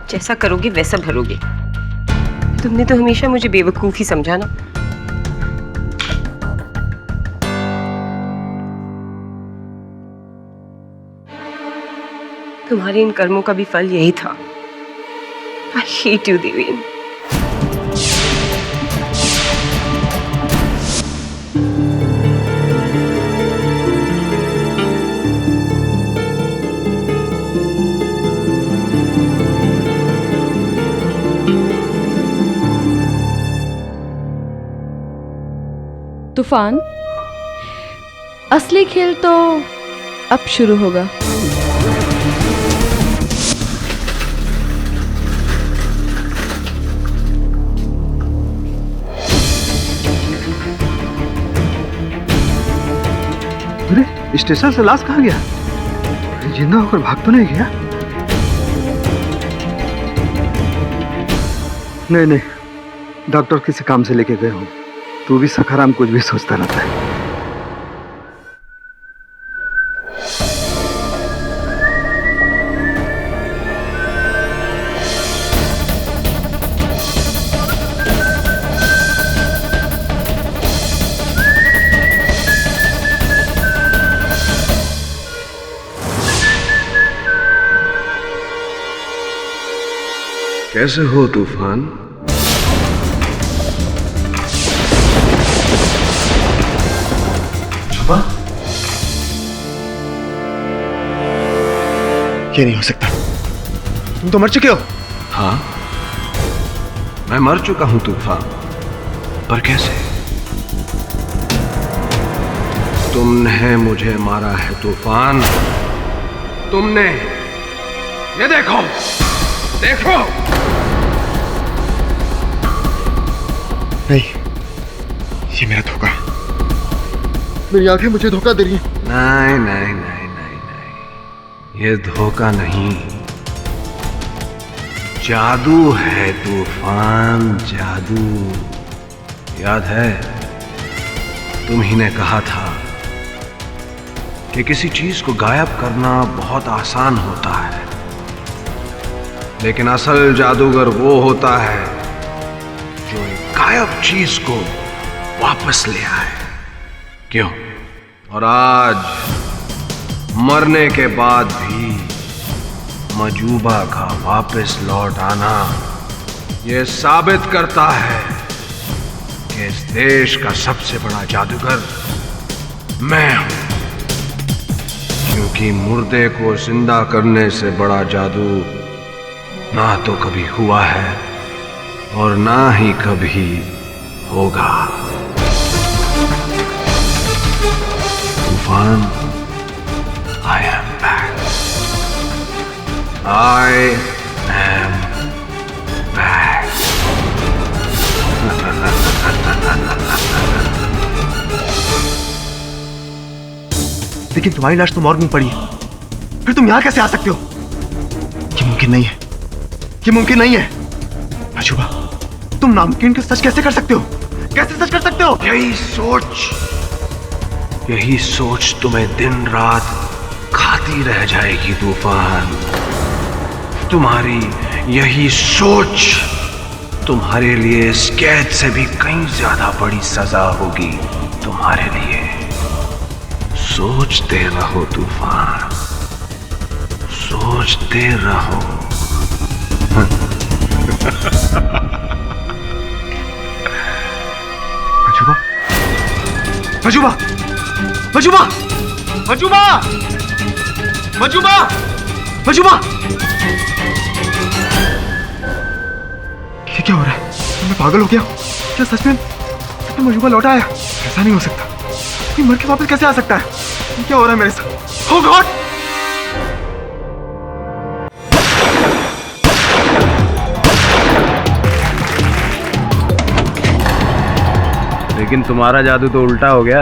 जैसा करोगे वैसा भरोगे। तुमने तो हमेशा मुझे बेवकूफ ही समझा ना। तुम्हारे इन कर्मों का भी फल यही था। I hate you, Deven. तूफान, असली खेल तो अब शुरू होगा। अरे स्टेशन से लाश कहाँ गया? जिंदा होकर भाग तो नहीं गया? नहीं नहीं, डॉक्टर किसी काम से लेके गए हो। तू भी सखाराम कुछ भी सोचता रहता है। कैसे हो तूफान? शुभा, ये नहीं हो सकता। तुम तो मर चुके हो। हाँ, मैं मर चुका हूं तूफान, पर कैसे? तुमने मुझे मारा है तूफान, तुमने। ये देखो, देखो। नहीं, ये मेरा धोखा है। मेरी आंखें मुझे धोखा दे रही हैं। नहीं नहीं नहीं नहीं नहीं, ये धोखा नहीं, जादू है तूफान, जादू। याद है तुम्ही ने कहा था कि किसी चीज को गायब करना बहुत आसान होता है, लेकिन असल जादूगर वो होता है जो एक गायब चीज को वापस ले आए। क्यों? और आज मरने के बाद भी मजूबा का वापस लौट आना यह साबित करता है कि इस देश का सबसे बड़ा जादूगर मैं हूं, क्योंकि मुर्दे को जिंदा करने से बड़ा जादू ना तो कभी हुआ है और ना ही कभी होगा। तूफान, I am back. I am back. लेकिन तुम्हारी लाश तो मॉर्ग में पड़ी है, फिर तुम यहां कैसे आ सकते हो? ये मुमकिन नहीं है, ये मुमकिन नहीं है। मजूबा, तुम नामुमकिन को सच कैसे कर सकते हो? कैसे सच कर सकते हो? यही सोच तुम्हें दिन रात खाती रह जाएगी तूफान। तुम्हारी यही सोच तुम्हारे लिए इस कैद से भी कहीं ज्यादा बड़ी सजा होगी तुम्हारे लिए। सोचते रहो तूफान, सोचते रहो। मजूबा, मजूबा, मजूबा, मजूबा, मजूबा, मजूबा! ये क्या हो रहा है? मैं पागल हो गया? क्या सच में मजूबा लौटा आया? ऐसा नहीं हो सकता। कोई मर के वापस कैसे आ सकता है? ये क्या हो रहा है मेरे साथ? Oh God! लेकिन तुम्हारा जादू तो उल्टा हो गया,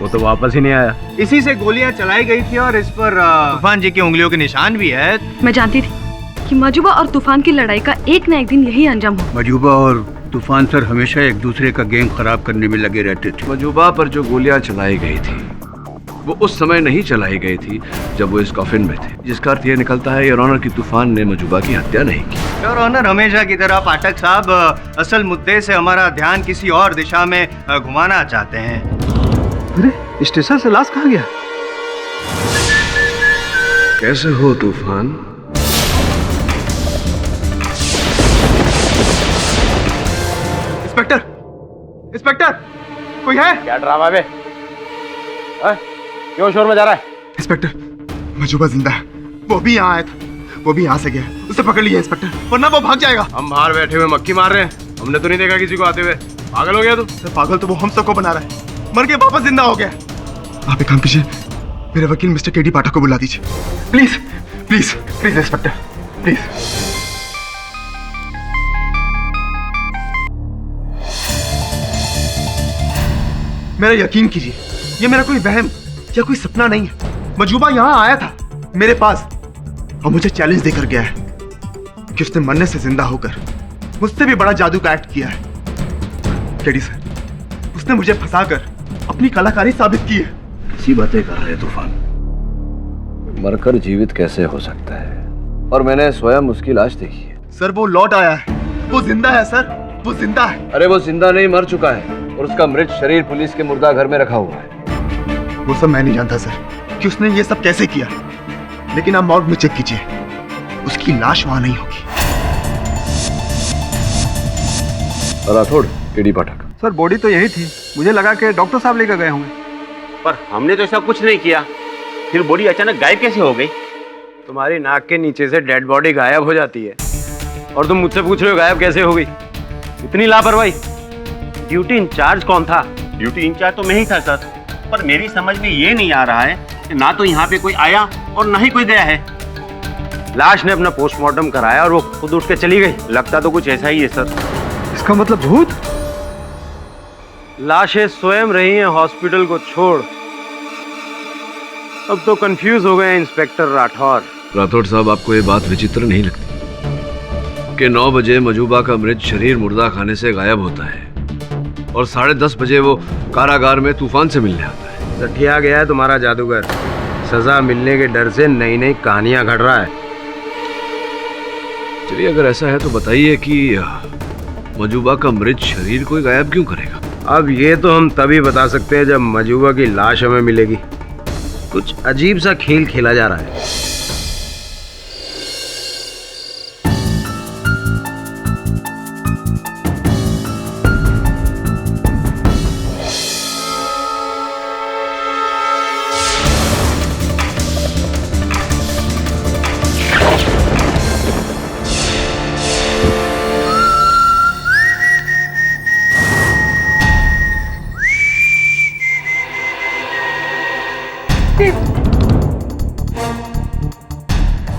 वो तो वापस ही नहीं आया। इसी से गोलियां चलाई गई थी और इस पर तूफान जी की उंगलियों के निशान भी है। मैं जानती थी कि मजूबा और तूफान की लड़ाई का एक न एक दिन यही अंजाम हो। मजूबा और तूफान सर हमेशा एक दूसरे का गेम खराब करने में लगे रहते थे। मजूबा पर जो गोलियां चलाई गई थी वो उस समय नहीं चलाई गई थी जब वो इस कॉफिन में थे, जिसका अर्थ ये निकलता है योर ऑनर की तूफान ने मजूबा की हत्या नहीं की। योर ऑनर, हमेशा की तरह पाठक साहब असल मुद्दे से हमारा ध्यान किसी और दिशा में घुमाना चाहते हैं। अरे स्टेशन से लाश कहाँ गया? कैसे हो तूफान? इंस्पेक्टर, इंस्पेक्टर, कोई है? क्या ड्रामा बे? क्यों शोर मचा रहा है? इंस्पेक्टर, मजूबा जिंदा है। वो भी यहाँ आया था, वो भी यहाँ से गया। उसे पकड़ लिया इंस्पेक्टर, वरना वो भाग जाएगा। हम बाहर बैठे हुए मक्खी मार रहे हैं, हमने तो नहीं देखा किसी को आते हुए। पागल हो गया तू? सर, पागल तो वो हम सबको बना रहा है। मर के वापस जिंदा हो गया। आप एक काम कीजिए, मेरे वकील मिस्टर केडी पाठक को बुला दीजिए, please please please inspector, please. मेरा यकीन कीजिए, ये मेरा कोई वहम या कोई सपना नहीं है। मजूबा यहाँ आया था मेरे पास और मुझे चैलेंज देकर गया है कि उसने मरने से जिंदा होकर मुझसे भी बड़ा जादू का एक्ट किया है। केडी सर, उसने मुझे फंसाकर अपनी कलाकारी साबित की है। कैसी बातें कर रहे तूफान? मरकर जीवित कैसे हो सकता है? और मैंने स्वयं उसकी लाश देखी है। सर, वो लौट आया है, वो जिंदा है सर, वो जिंदा है। अरे वो जिंदा नहीं, मर चुका है और उसका मृत शरीर पुलिस के मुर्दा घर में रखा हुआ है। वो सब मैं नहीं जानता सर कि उसने ये सब कैसे किया, लेकिन आप मॉर्ग में चेक कीजिए, उसकी लाश वहां नहीं होगी। राठौड़, केडी पाठक। सर, बॉडी तो यही थी, मुझे लगा कि डॉक्टर साहब लेकर गए होंगे। पर हमने तो ऐसा कुछ नहीं किया, फिर बॉडी अचानक गायब कैसे हो गई? तुम्हारी नाक के नीचे से डेड बॉडी गायब हो जाती है और तुम मुझसे पूछ रहे हो गायब कैसे हो गई? इतनी लापरवाही। ड्यूटी इंचार्ज कौन था? ड्यूटी इंचार्ज तो मैं ही था सर, पर मेरी समझ में ये नहीं आ रहा है कि ना तो यहाँ पे कोई आया और ना ही कोई गया है। लाश ने अपना पोस्टमार्टम कराया और वो खुद उठ के चली गई। लगता तो कुछ ऐसा ही है सर। इसका मतलब भूत? लाशें स्वयं रही हैं हॉस्पिटल को छोड़। अब तो कंफ्यूज हो गए इंस्पेक्टर राठौर। राठौड़ साहब, आपको ये बात विचित्र नहीं लगती? कि 9 बजे मजूबा का मृत शरीर मुर्दा खाने से गायब होता है और 10:30 बजे वो कारागार में तूफान से मिलने आता है। सठिया गया है तुम्हारा जादूगर। सजा मिलने के डर से नई नई कहानियां घड़ रहा है। चलिए, अगर ऐसा है तो बताइए कि मजूबा का मृत शरीर कोई गायब क्यों करेगा? अब ये तो हम तभी बता सकते हैं जब मजूबा की लाश हमें मिलेगी। कुछ अजीब सा खेल खेला जा रहा है।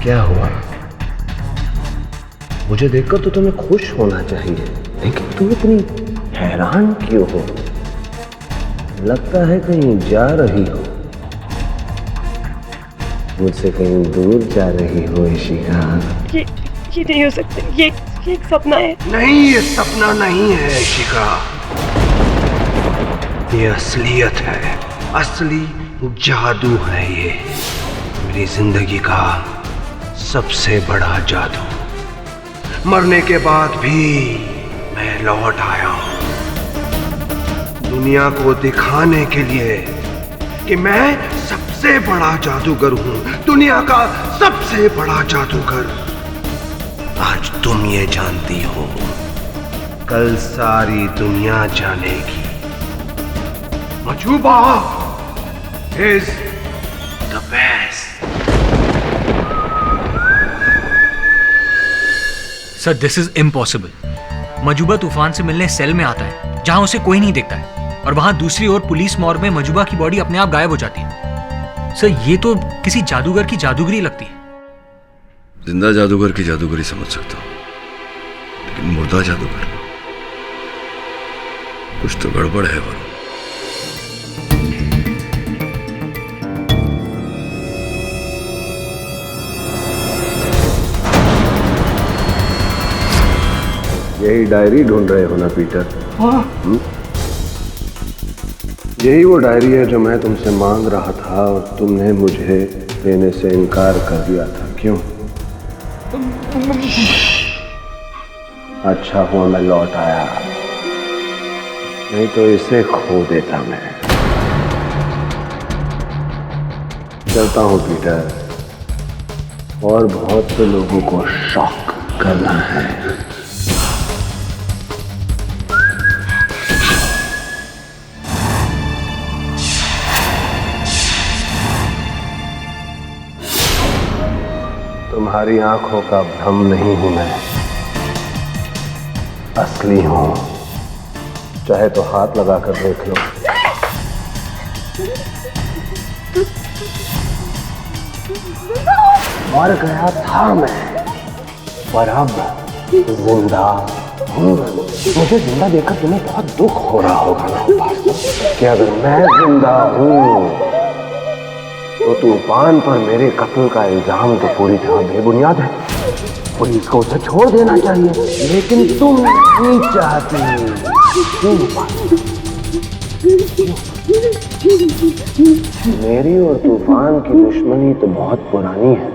क्या हुआ? मुझे देखकर तो तुम्हें खुश होना चाहिए, लेकिन तुम इतनी हैरान क्यों हो? लगता है कहीं जा रही हो, मुझसे कहीं दूर जा रही हो इशिका। ये नहीं हो सकता। ये एक सपना है। नहीं, ये सपना नहीं है इशिका, ये असलियत है, असली जादू है। ये मेरी जिंदगी का सबसे बड़ा जादू। मरने के बाद भी मैं लौट आया हूं, दुनिया को दिखाने के लिए कि मैं सबसे बड़ा जादूगर हूं, दुनिया का सबसे बड़ा जादूगर। आज तुम ये जानती हो, कल सारी दुनिया जानेगी। Mazuba is the best. Sir, this is impossible. Mazuba Toofan से मिलने सेल में आता है जहां उसे कोई नहीं देखता है, और वहां दूसरी ओर पुलिस मॉर्ग में मजूबा की बॉडी अपने आप गायब हो जाती है। सर, ये तो किसी जादूगर की जादूगरी लगती है। जिंदा जादूगर की जादूगरी समझ सकता हूं, लेकिन मुर्दा जादूगर, कुछ तो गड़बड़ है वरुण। यही डायरी ढूंढ रहे हो ना पीटर? यही वो डायरी है जो मैं तुमसे मांग रहा था और तुमने मुझे देने से इनकार कर दिया था। क्यों? अच्छा हुआ मैं लौट आया, नहीं तो इसे खो देता मैं। चलता हूं पीटर, और बहुत से लोगों को शॉक करना है। तुम्हारी आंखों का भ्रम नहीं हूं मैं, असली हूं। चाहे तो हाथ लगाकर देख लो। मर गया था मैं, पर अब जिंदा हूं। मुझे जिंदा देखकर तुम्हें बहुत दुख हो रहा होगा ना कि अगर मैं जिंदा हूं तो तूफान पर मेरे कत्ल का इल्जाम तो पूरी तरह बेबुनियाद है। पुलिस को उसे छोड़ देना चाहिए, लेकिन तुम नहीं चाहती। मेरी और तूफान की दुश्मनी तो बहुत पुरानी है,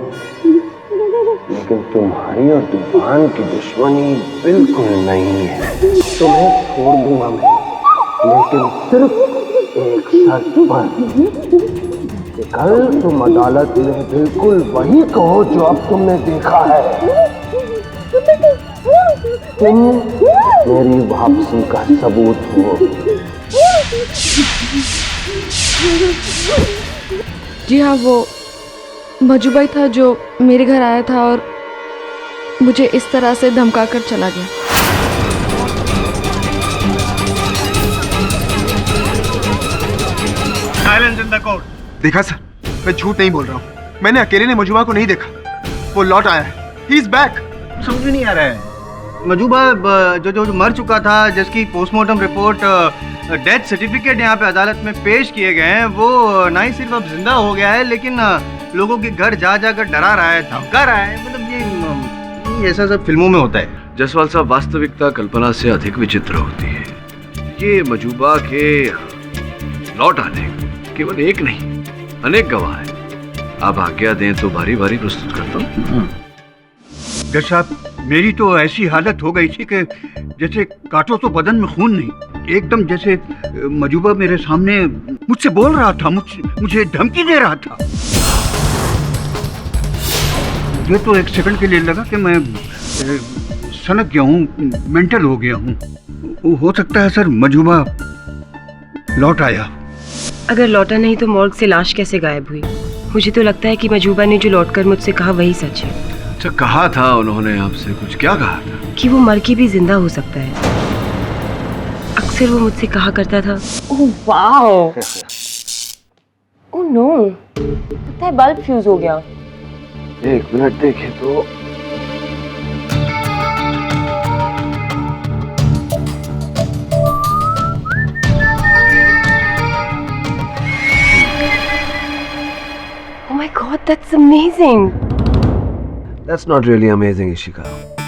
लेकिन तुम्हारी और तूफान की दुश्मनी बिल्कुल नहीं है। तुम्हें छोड़ दूंगा मैं, लेकिन सिर्फ एक शर्त पर। कल तुम अदालत में बिल्कुल वही कहो जो अब तुमने देखा है। तुम मेरी वापसी का सबूत हो। जी हाँ, वो मजूबा ही था जो मेरे घर आया था और मुझे इस तरह से धमकाकर चला गया। Silence in the court. देखा सर, मैं झूठ नहीं बोल रहा हूँ। मैंने अकेले ने मजूबा को नहीं देखा, वो लौट आया है। He is back. समझ में नहीं आ रहा है। मजूबा जो मर चुका था, जिसकी पोस्टमार्टम रिपोर्ट, डेथ सर्टिफिकेट यहाँ पे अदालत में पेश किए गए हैं, वो ना ही सिर्फ अब जिंदा हो गया है, लेकिन लोगों के घर जा जाकर डरा रहा है, धमका रहा है। मतलब ये नहीं, ऐसा सब फिल्मों में होता है। जसवाल साहब, वास्तविकता कल्पना से अधिक विचित्र होती है। ये मजूबा के लौट आने केवल एक नहीं अनेक गवाह हैं। आप आज्ञा दें तो बारी बारी प्रस्तुत करता हूँ। जज साहब, मेरी तो ऐसी हालत हो गई थी कि जैसे काटो तो बदन में खून नहीं, एकदम जैसे मजूबा मेरे सामने मुझसे बोल रहा था, मुझे धमकी दे रहा था। मुझे तो एक सेकंड के लिए लगा कि मैं सनक गया हूँ, मेंटल हो गया हूँ। हो सकता है सर मजूबा लौट आया। अगर लौटा नहीं तो मॉर्ग से लाश कैसे गायब हुई? मुझे तो लगता है कि मजूबा ने जो लौटकर मुझसे कहा वही सच है। अच्छा, कहा था उन्होंने आपसे? कुछ क्या कहा था? कि वो मर के भी जिंदा हो सकता है। अक्सर वो मुझसे कहा करता था, ओह वाओ, ओह नो, लगता है बल्ब फ्यूज हो गया। एक मिनट देखे तो। Oh my God, that's amazing. That's not really amazing, Ishika.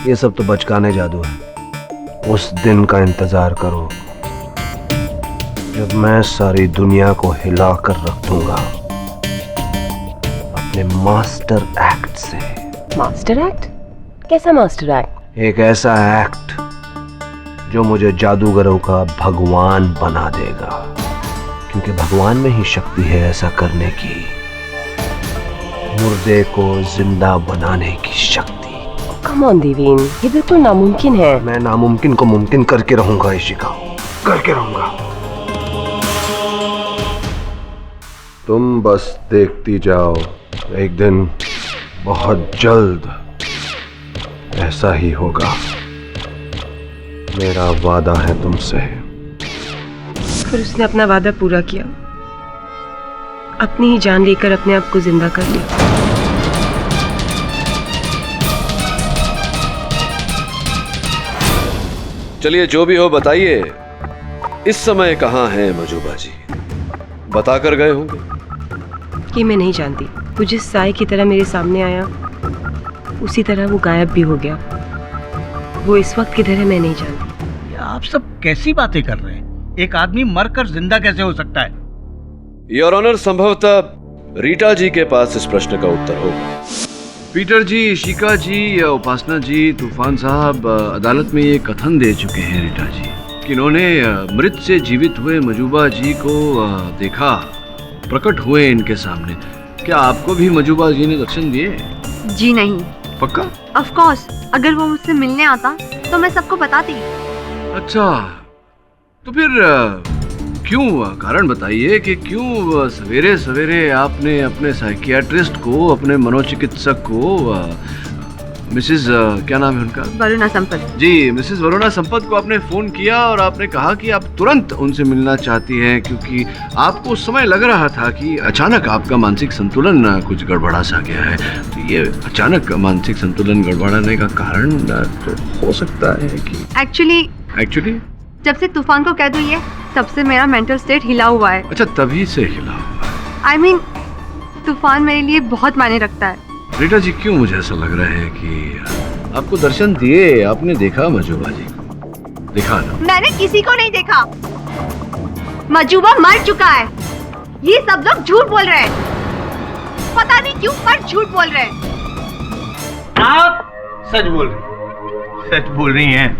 ये सब तो बचकाने जादू है। उस दिन का इंतजार करो जब मैं सारी दुनिया को हिला कर रख दूंगा अपने मास्टर एक्ट से। Master act? कैसा मास्टर एक्ट? एक ऐसा एक्ट जो मुझे जादूगरों का भगवान बना देगा, क्योंकि भगवान में ही शक्ति है ऐसा करने की, मुर्दे को जिंदा बनाने की शक्ति। कम ऑन देवेन, ये बिल्कुल नामुमकिन है। मैं नामुमकिन को मुमकिन करके रहूंगा इशिका, करके रहूंगा। तुम बस देखती जाओ, एक दिन बहुत जल्द ऐसा ही होगा। मेरा वादा है तुमसे। फिर उसने अपना वादा पूरा किया, अपनी ही जान लेकर अपने आप को जिंदा कर लिया। चलिए, जो भी हो बताइए, इस समय कहाँ हैं मजूबा जी? बता कर गए होंगे। ये मैं नहीं जानती। वो जिस साए की तरह मेरे सामने आया उसी तरह वो गायब भी हो गया। वो इस वक्त किधर है मैं नहीं जानती। आप सब कैसी बातें कर रहे हैं? एक आदमी मरकर जिंदा कैसे हो सकता है? योर ऑनर, संभवतः रीटा जी के पास इस प्रश्न का उत्तर होगा। पीटर जी, शिका जी या उपासना जी, तूफान साहब अदालत में ये कथन दे चुके हैं रीटा जी कि इन्होंने मृत से जीवित हुए मजूबा जी को देखा, प्रकट हुए इनके सामने। क्या आपको भी मजूबा जी ने दर्शन दिए? जी नहीं। पक्का? ऑफ कोर्स, अगर वो मुझसे मिलने आता तो मैं सबको बताती। अच्छा, तो फिर क्यों, कारण बताइए कि क्यों सवेरे सवेरे आपने अपने साइकियाट्रिस्ट को, अपने मनोचिकित्सक को, मिसेस क्या नाम है उनका? वरुणा संपत जी, मिसेस वरुणा संपत को आपने फोन किया और आपने कहा कि आप तुरंत उनसे मिलना चाहती हैं, क्योंकि आपको उस समय लग रहा था कि अचानक आपका मानसिक संतुलन कुछ गड़बड़ा सा गया है। तो ये अचानक मानसिक संतुलन गड़बड़ाने का कारण तो हो सकता है कि एक्चुअली जब से तूफान को कह दूं ये, तब से मेरा मेंटल स्टेट हिला हुआ है। अच्छा, तभी से हिला हुआ है। I mean, तूफान मेरे लिए बहुत मायने रखता है। रीटा जी, क्यों मुझे ऐसा लग रहा है कि आपको दर्शन दिए, आपने देखा मजूबा जी को? देखा ना? मैंने किसी को नहीं देखा। मजूबा मर चुका है। ये सब लोग झूठ बोल रहे हैं। पता नहीं क्यों, पर झूठ बोल रहे हैं। आप सच बोल रही हैं।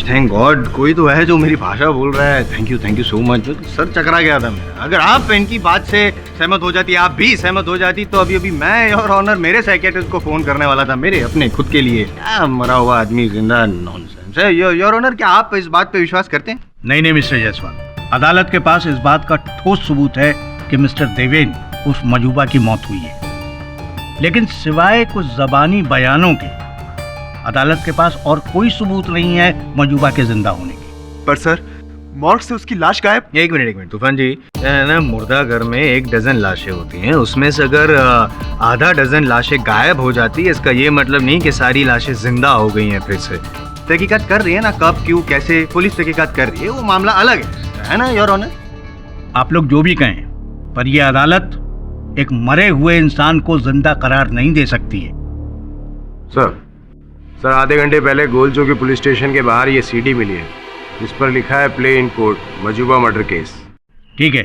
थैंक गॉड, कोई तो है जो मेरी भाषा बोल रहा है। Thank you so much. Sir चकरा गया था मेरा। अगर आप इनकी बात से सहमत हो जाती, आप भी सहमत हो जाती, तो अभी मैं योर ऑनर मेरे साइकियाट्रिस्ट को फोन करने वाला था, मेरे अपने खुद के लिए। क्या मरा हुआ आदमी जिंदा, नॉनसेंस है। योर ऑनर, क्या आप इस बात पे विश्वास करते हैं? नहीं मिस्टर जायसवाल, अदालत के पास इस बात का ठोस सबूत है कि मिस्टर देवेन उस मजूबा की मौत हुई है, लेकिन सिवाय कुछ जबानी बयानों के अदालत के पास और कोई सबूत नहीं है मजूबा के जिंदा होने की। पर सर, मॉर्ग से उसकी लाश गायब। एक मिनट तूफान जी, ना मुर्दा घर में 1 डजन लाशें होती हैं, उसमें से अगर आधा डजन लाशें गायब हो जाती है, इसका ये मतलब नहीं कि सारी लाशें जिंदा हो गई हैं। फिर से तहकीकात कर रही है ना, कब, क्यों, कैसे, पुलिस तहकीकात कर रही है, वो मामला अलग है ना योर ऑनर? आप लोग जो भी कहें, पर यह अदालत एक मरे हुए इंसान को जिंदा करार नहीं दे सकती है। सर, सर आधे घंटे पहले गोलचौकी पुलिस स्टेशन के बाहर ये सीडी मिली है, इस पर लिखा है play in court Mazuba murder case. ठीक है,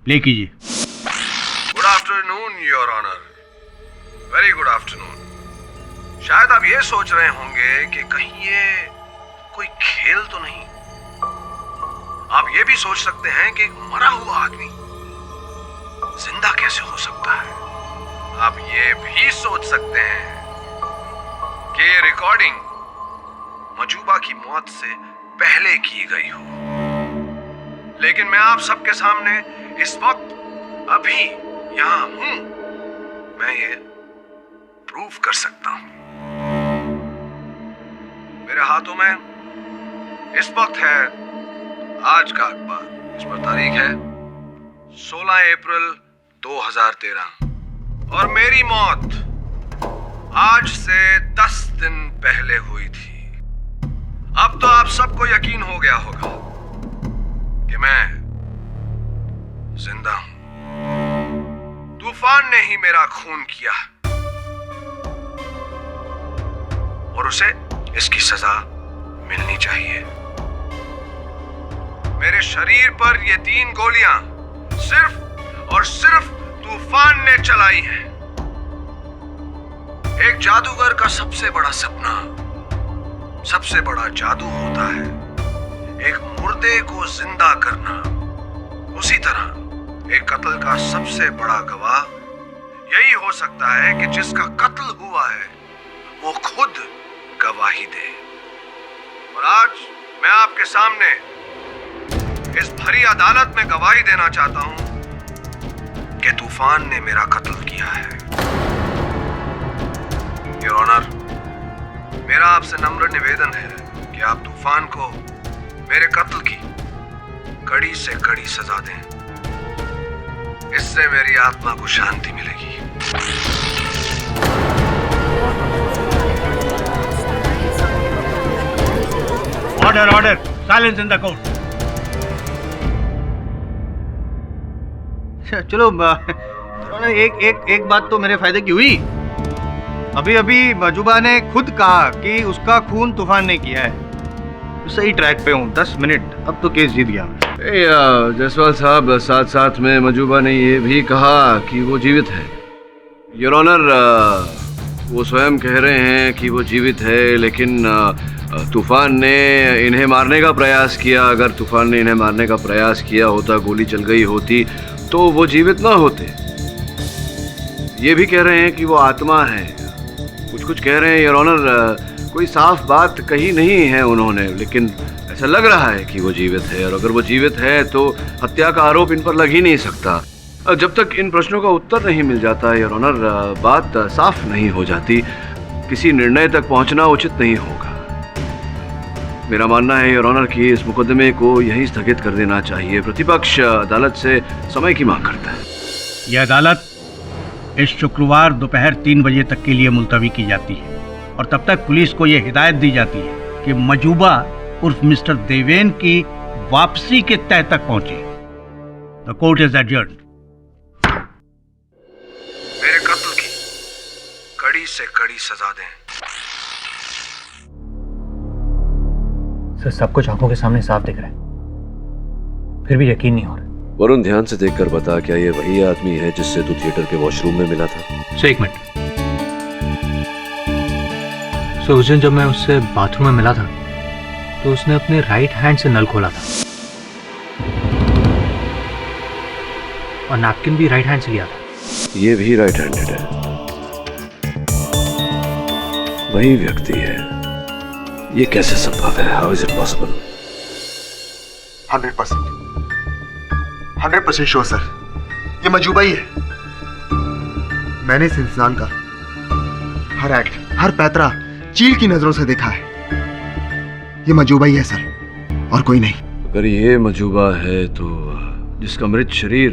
प्ले कीजिए। Good afternoon your honour, very good afternoon. शायद आप ये सोच रहे होंगे कि कहीं ये कोई खेल तो नहीं। आप ये भी सोच सकते हैं कि एक मरा हुआ आदमी जिंदा कैसे हो सकता है। आप ये भी सोच सकते हैं कि ये रिकॉर्डिंग मजूबा की मौत से पहले की गई हो। लेकिन मैं आप सबके सामने इस वक्त अभी यहां हूं, मैं ये प्रूव कर सकता हूं। मेरे हाथों में इस वक्त है आज का अखबार, इस पर तारीख है 16 अप्रैल 2013 और मेरी मौत आज से 10 दिन पहले हुई थी। अब तो आप सबको यकीन हो गया होगा कि मैं जिंदा हूं। तूफान ने ही मेरा खून किया और उसे इसकी सजा मिलनी चाहिए। मेरे शरीर पर ये 3 गोलियां सिर्फ और सिर्फ तूफान ने चलाई हैं। एक जादूगर का सबसे बड़ा सपना सबसे बड़ा जादू होता है, एक मुर्दे को जिंदा करना। उसी तरह एक कत्ल का सबसे बड़ा गवाह यही हो सकता है कि जिसका कत्ल हुआ है वो खुद गवाही दे। और आज मैं आपके सामने इस भरी अदालत में गवाही देना चाहता हूं कि तूफान ने मेरा कत्ल किया है। योर ऑनर, मेरा आपसे नम्र निवेदन है कि आप तूफान को मेरे कत्ल की कड़ी से कड़ी सजा दें। इससे मेरी आत्मा को शांति मिलेगी। Order order, silence in the court. चलो एक बात तो मेरे फायदे की हुई। अभी अभी मजूबा ने खुद कहा कि उसका खून तूफान ने किया है। सही ट्रैक पे हूँ, 10 मिनट, अब तो केस जीत गया। जायसवाल साहब, साथ साथ में मजूबा ने ये भी कहा कि वो जीवित है। योर ऑनर, वो स्वयं कह रहे हैं कि वो जीवित है, लेकिन तूफान ने इन्हें मारने का प्रयास किया। अगर तूफान ने इन्हें मारने का प्रयास किया होता, गोली चल गई होती, तो वो जीवित ना होते। ये भी कह रहे हैं कि वो आत्मा है। कुछ कह रहे हैं योर ऑनर, कोई साफ बात कही नहीं है उन्होंने, लेकिन ऐसा लग रहा है कि वो जीवित है। और अगर वो जीवित है तो हत्या का आरोप इन पर लग ही नहीं सकता। जब तक इन प्रश्नों का उत्तर नहीं मिल जाता योर ऑनर, बात साफ नहीं हो जाती। किसी निर्णय तक पहुंचना उचित नहीं होगा। मेरा मानना है योर ऑनर कि इस मुकदमे को यहीं स्थगित कर देना चाहिए। प्रतिपक्ष अदालत से समय की मांग करता है। यह अदालत इस शुक्रवार दोपहर 3 बजे तक के लिए मुलतवी की जाती है और तब तक पुलिस को यह हिदायत दी जाती है कि मजूबा उर्फ मिस्टर देवेन की वापसी के तह तक पहुंचे। The court is adjourned. मेरे कत्ल की कड़ी से कड़ी सजा दें। सर, सब कुछ आंखों के सामने साफ दिख रहा है, फिर भी यकीन नहीं हो रहा। वरुण, ध्यान से देखकर बता, क्या ये वही आदमी है जिससे तू थिएटर के वॉशरूम में मिला था? Sir, 1 minute. सर, उस दिन जब मैं उससे बाथरूम में मिला था तो उसने अपने राइट हैंड से नल खोला था और नैपकिन भी राइट हैंड से लिया था। ये भी राइट हैंडेड है, वही व्यक्ति है। ये कैसे संभव है? How is it possible? 100% sure sir, ये मजूबा ही है। मैंने इस इंसान का हर एक्ट, हर पैतरा चील की नजरों से देखा है। ये मजूबा ही है सर, और कोई नहीं। अगर ये मजूबा है तो जिसका मृत शरीर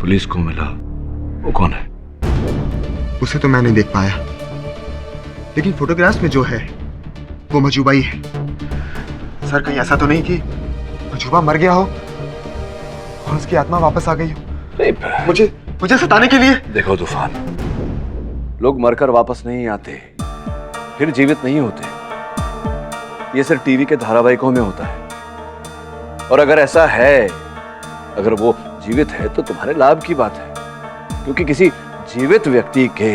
पुलिस को मिला वो कौन है? उसे तो मैं नहीं देख पाया, लेकिन फोटोग्राफ्स में जो है वो मजूबा ही है। सर, कहीं ऐसा तो नहीं कि मजूबा मर गया हो और उसकी आत्मा वापस आ गई हो? नहीं, मुझे सताने के लिए? देखो तूफान, लोग मरकर वापस नहीं आते, फिर जीवित नहीं होते। ये सिर्फ टीवी के धारावाहिकों में होता है। और अगर ऐसा है, अगर वो जीवित है तो तुम्हारे लाभ की बात है, क्योंकि किसी जीवित व्यक्ति के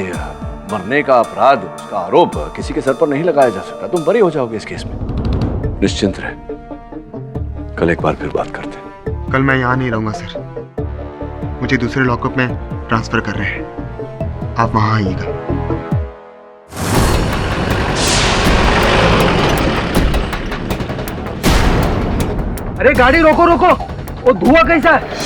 मरने का अपराध, उसका आरोप किसी के सर पर नहीं लगाया जा सकता। तुम बरी हो जाओगे इस केस में। निश्चिंत रहे, कल एक बार फिर बात करते हैं। कल मैं यहाँ नहीं रहूंगा सर, मुझे दूसरे लॉकअप में ट्रांसफर कर रहे हैं, आप वहाँ आइएगा। अरे गाड़ी रोको रोको, वो धुआं कैसा है?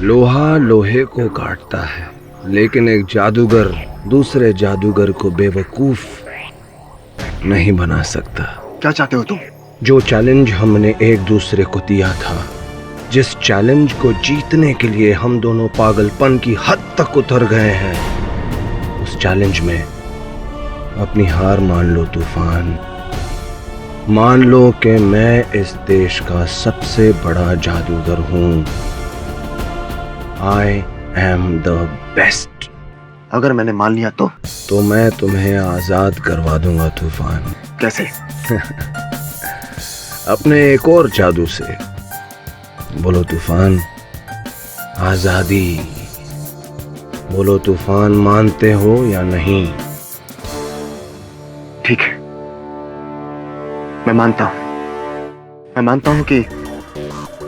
लोहा लोहे को काटता है, लेकिन एक जादूगर दूसरे जादूगर को बेवकूफ नहीं बना सकता। क्या चाहते हो तुम? जो चैलेंज हमने एक दूसरे को दिया था, जिस चैलेंज को जीतने के लिए हम दोनों पागलपन की हद तक उतर गए हैं, उस चैलेंज में अपनी हार मान लो तूफान। मान लो कि मैं इस देश का सबसे बड़ा जादूगर हूं। I am the best। अगर मैंने मान लिया तो मैं तुम्हें आजाद करवा दूंगा तूफान। कैसे? अपने एक और जादू से। बोलो तूफान, आजादी। बोलो तूफान, मानते हो या नहीं? ठीक है, मैं मानता हूं। मैं मानता हूं कि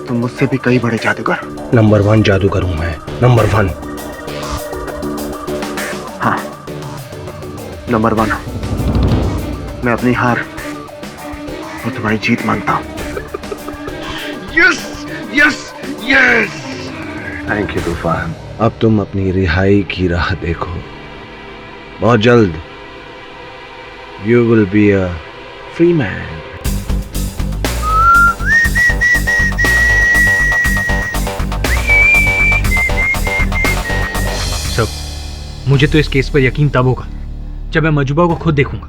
तुम मुझसे भी कई बड़े जादूगर। नंबर 1 जादूगर हूं मैं, नंबर 1। हाँ, नंबर 1 मैं अपनी हार और तुम्हारी जीत मानता हूं। Yes yes yes, thank you तूफान। अब तुम अपनी रिहाई की राह देखो। बहुत जल्द you will be a free man. मुझे तो इस केस पर यकीन तब होगा जब मैं मजूबा को खुद देखूंगा।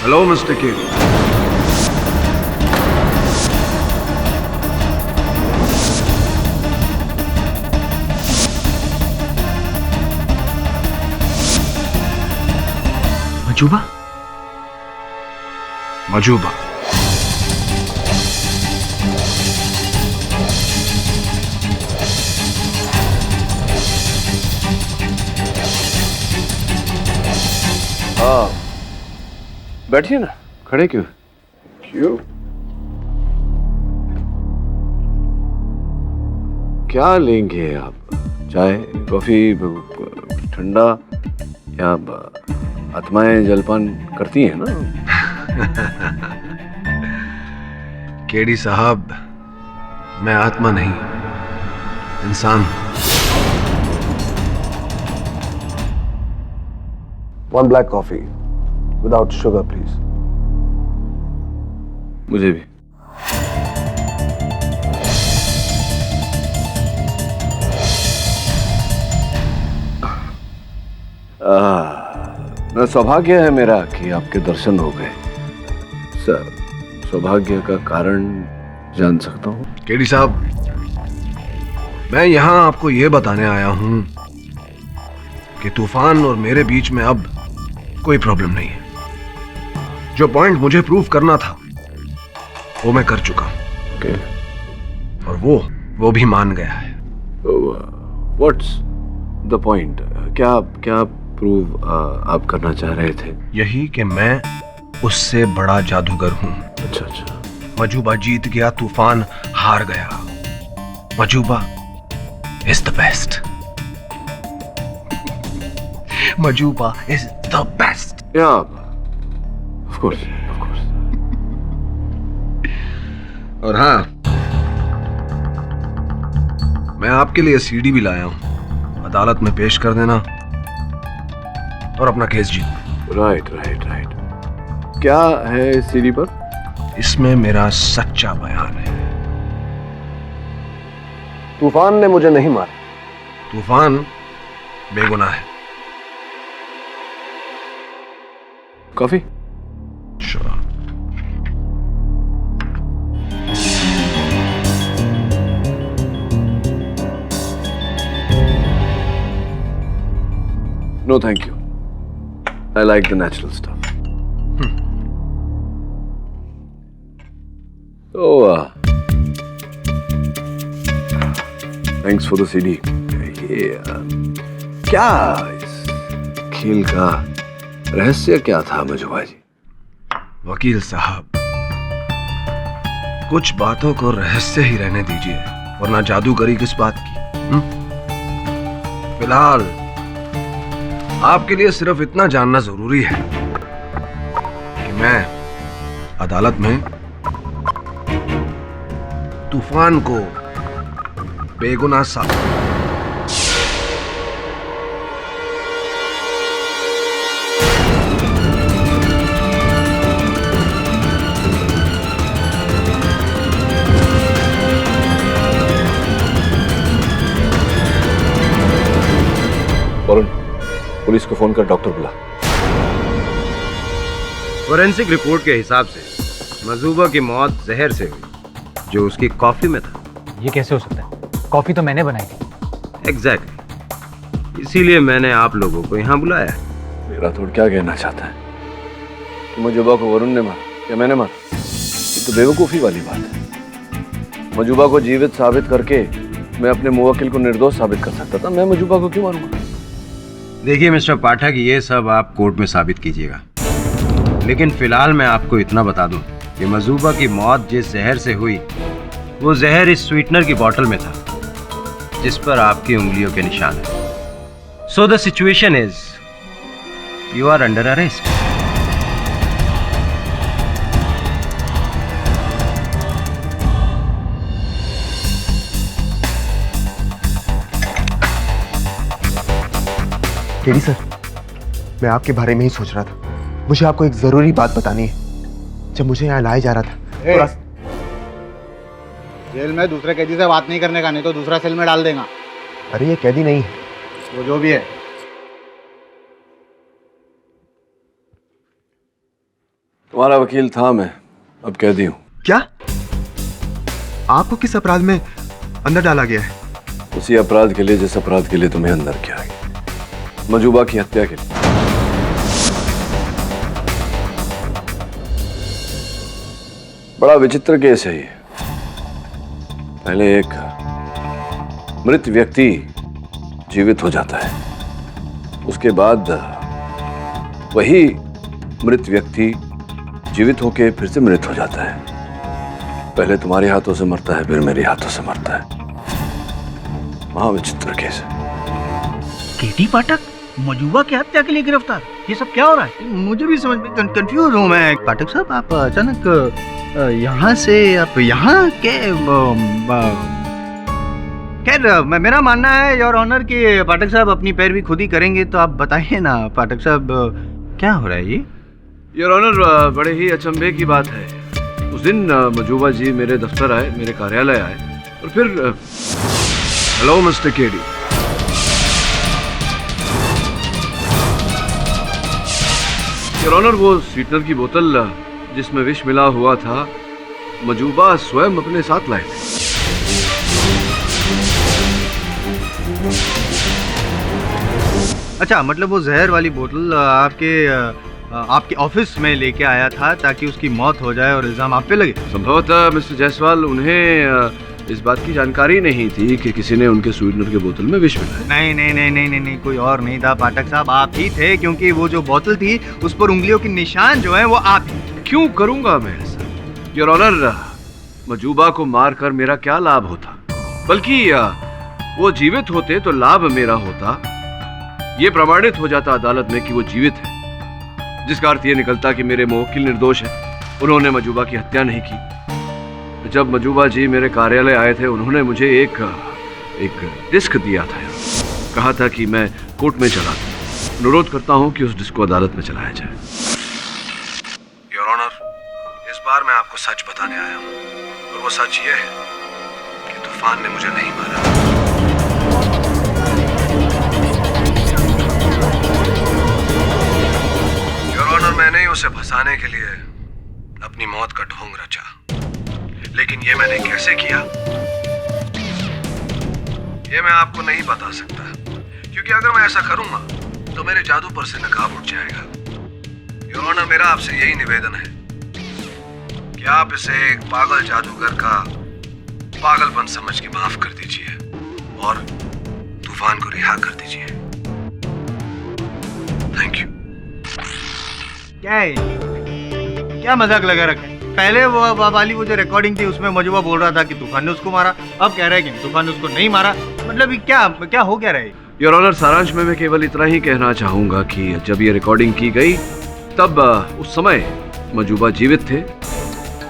Hello mister King. Mazuba? Mazuba, बैठिए ना, खड़े क्यों? क्यों? क्या लेंगे आप? चाय, कॉफी, ठंडा, या आत्माएं जलपान करती हैं ना? केडी साहब, मैं आत्मा नहीं, इंसान। 1 black coffee without sugar please. मुझे भी। सौभाग्य है मेरा कि आपके दर्शन हो गए। सर, सौभाग्य का कारण जान सकता हूँ? केडी साहब, मैं यहां आपको यह बताने आया हूं कि तूफान और मेरे बीच में अब कोई प्रॉब्लम नहीं है। जो पॉइंट मुझे प्रूव करना था वो मैं कर चुका हूं। okay. और वो भी मान गया है। What's the point? क्या प्रूव आप करना चाह रहे थे? यही कि मैं उससे बड़ा जादूगर हूं। अच्छा। मजूबा जीत गया, तूफान हार गया। Mazuba is the best. Mazuba is the best. Yeah of course. और हाँ, मैं आपके लिए सीडी भी लाया हूं, अदालत में पेश कर देना और अपना केस जीत। Right right right. क्या है इस सीडी पर? इसमें मेरा सच्चा बयान है। तूफान ने मुझे नहीं मारा, तूफान बेगुनाह है। Coffee? Sure. No, thank you. I like the natural stuff. So, thanks for the CD. ये क्या इस खेल का रहस्य क्या था मजुबा जी? वकील साहब, कुछ बातों को रहस्य ही रहने दीजिए, वरना जादूगरी किस बात की? फिलहाल आपके लिए सिर्फ इतना जानना जरूरी है कि मैं अदालत में तूफान को बेगुनाह साबित। पुलिस को फोन कर डॉक्टर बुला। फोरेंसिक रिपोर्ट के हिसाब से मजूबा की मौत जहर से हुई, जो उसकी कॉफी में था। ये कैसे हो सकता है? कॉफी तो मैंने बनाई थी। एग्जैक्टली, इसीलिए मैंने आप लोगों को यहाँ बुलाया। मेरा थोड़ा क्या कहना चाहता है कि मजूबा को वरुण ने मारा या मैंने मारा? ये तो बेवकूफ़ी वाली बात है। मजूबा को जीवित साबित करके मैं अपने मुवक्किल को निर्दोष साबित कर सकता था। मैं मजूबा को क्यों मारूंगा? देखिए मिस्टर पाठक, ये सब आप कोर्ट में साबित कीजिएगा, लेकिन फिलहाल मैं आपको इतना बता दूं कि मजूबा की मौत जिस जहर से हुई, वो जहर इस स्वीटनर की बोतल में था जिस पर आपकी उंगलियों के निशान हैं। So the situation is you are under arrest. KD sir, मैं आपके बारे में ही सोच रहा था। मुझे आपको एक जरूरी बात बतानी है। जब मुझे यहाँ लाया जा रहा था जेल में दूसरे कैदी से बात नहीं करने का, नहीं तो दूसरा सेल में डाल देगा। अरे ये कैदी नहीं है, वो जो भी है। तुम्हारा वकील था मैं, अब कैदी हूं। क्या? आपको किस अपराध में अंदर डाला गया है? उसी अपराध के लिए जिस अपराध के लिए तुम्हें अंदर किया गया, मजूबा की हत्या के लिए। बड़ा विचित्र केस है ये। पहले एक मृत व्यक्ति जीवित हो जाता है, उसके बाद वही मृत व्यक्ति जीवित होके फिर से मृत हो जाता है। पहले तुम्हारे हाथों से मरता है, फिर मेरे हाथों से मरता है। महाविचित्र केस है। केटी पाठक मजूबा की हत्या के लिए गिरफ्तार, ये सब क्या हो रहा है? मुझे भी समझ में कंफ्यूज हूँ मैं। पाठक साहब, आप अचानक यहाँ से आप यहाँ के खैर, मेरा मानना है योर ऑनर कि पाठक साहब अपनी पैरवी खुद ही करेंगे, तो आप बताइए ना पाठक साहब, क्या हो रहा है ये? योर ऑनर, बड़े ही अचंभे की बात है। उस दिन मजूबा जी मेरे दफ्तर आए, मेरे कार्यालय आए, और फिर hello mister KD, your honour, वो स्वीटनर की बोतल जिसमें विष मिला हुआ था, मजूबा स्वयं अपने साथ लाए थे। अच्छा, मतलब वो जहर वाली बोतल आपके ऑफिस में लेके आया था ताकि उसकी मौत हो जाए और इल्जाम आप पे लगे? संभवतः मिस्टर जायसवाल, उन्हें इस बात की जानकारी नहीं थी कि किसी ने उनके स्वीटनर के बोतल में विष मिलाया। नहीं नहीं नहीं नहीं नहीं नहीं, कोई और नहीं था पाठक साहब, आप ही थे, क्योंकि वो जो बोतल थी उस पर उंगलियों के निशान जो है वो आप ही। क्यों करूंगा मैं ऐसा? योर ऑनर, मजूबा को मारकर मेरा क्या लाभ होता? बल्कि वो जीवित होते तो लाभ मेरा होता। ये प्रमाणित हो जाता अदालत में कि वो जीवित है। जिसका अर्थ ये निकलता कि मेरे मुवक्किल निर्दोष है, उन्होंने मजूबा की हत्या नहीं की। जब मजूबा जी मेरे कार्यालय आए थे, उन्होंने मुझे एक डिस्क दिया था, कहा था कि मैं कोर्ट में चला दूं। अनुरोध करता हूं कि उस डिस्क को अदालत में चलाया जाए। योर ऑनर, इस बार मैं आपको सच बताने आया हूं, और वो सच ये है कि तूफान ने मुझे नहीं मारा। योर ऑनर, मैंने ही उसे फंसाने के लिए अपनी मौत का ढोंग रचा, लेकिन ये मैंने कैसे किया ये मैं आपको नहीं बता सकता, क्योंकि अगर मैं ऐसा करूंगा तो मेरे जादू पर से नकाब उठ जाएगा। योर ऑनर, मेरा आपसे यही निवेदन है कि आप इसे एक पागल जादूगर का पागलपन समझ के माफ कर दीजिए और तूफान को रिहा कर दीजिए। Thank you. क्या है, क्या मजाक लगा रखा है? पहले वो वाली वो जो रिकॉर्डिंग थी उसमें मजूबा बोल रहा था कि तूफान ने उसको मारा, अब कह रहा है कि तूफान ने उसको नहीं मारा। मतलब क्या हो क्या रहा है? योर ऑनर, सारांश में मैं केवल इतना ही कहना चाहूंगा कि जब ये रिकॉर्डिंग की गई तब उस समय मजूबा जीवित थे।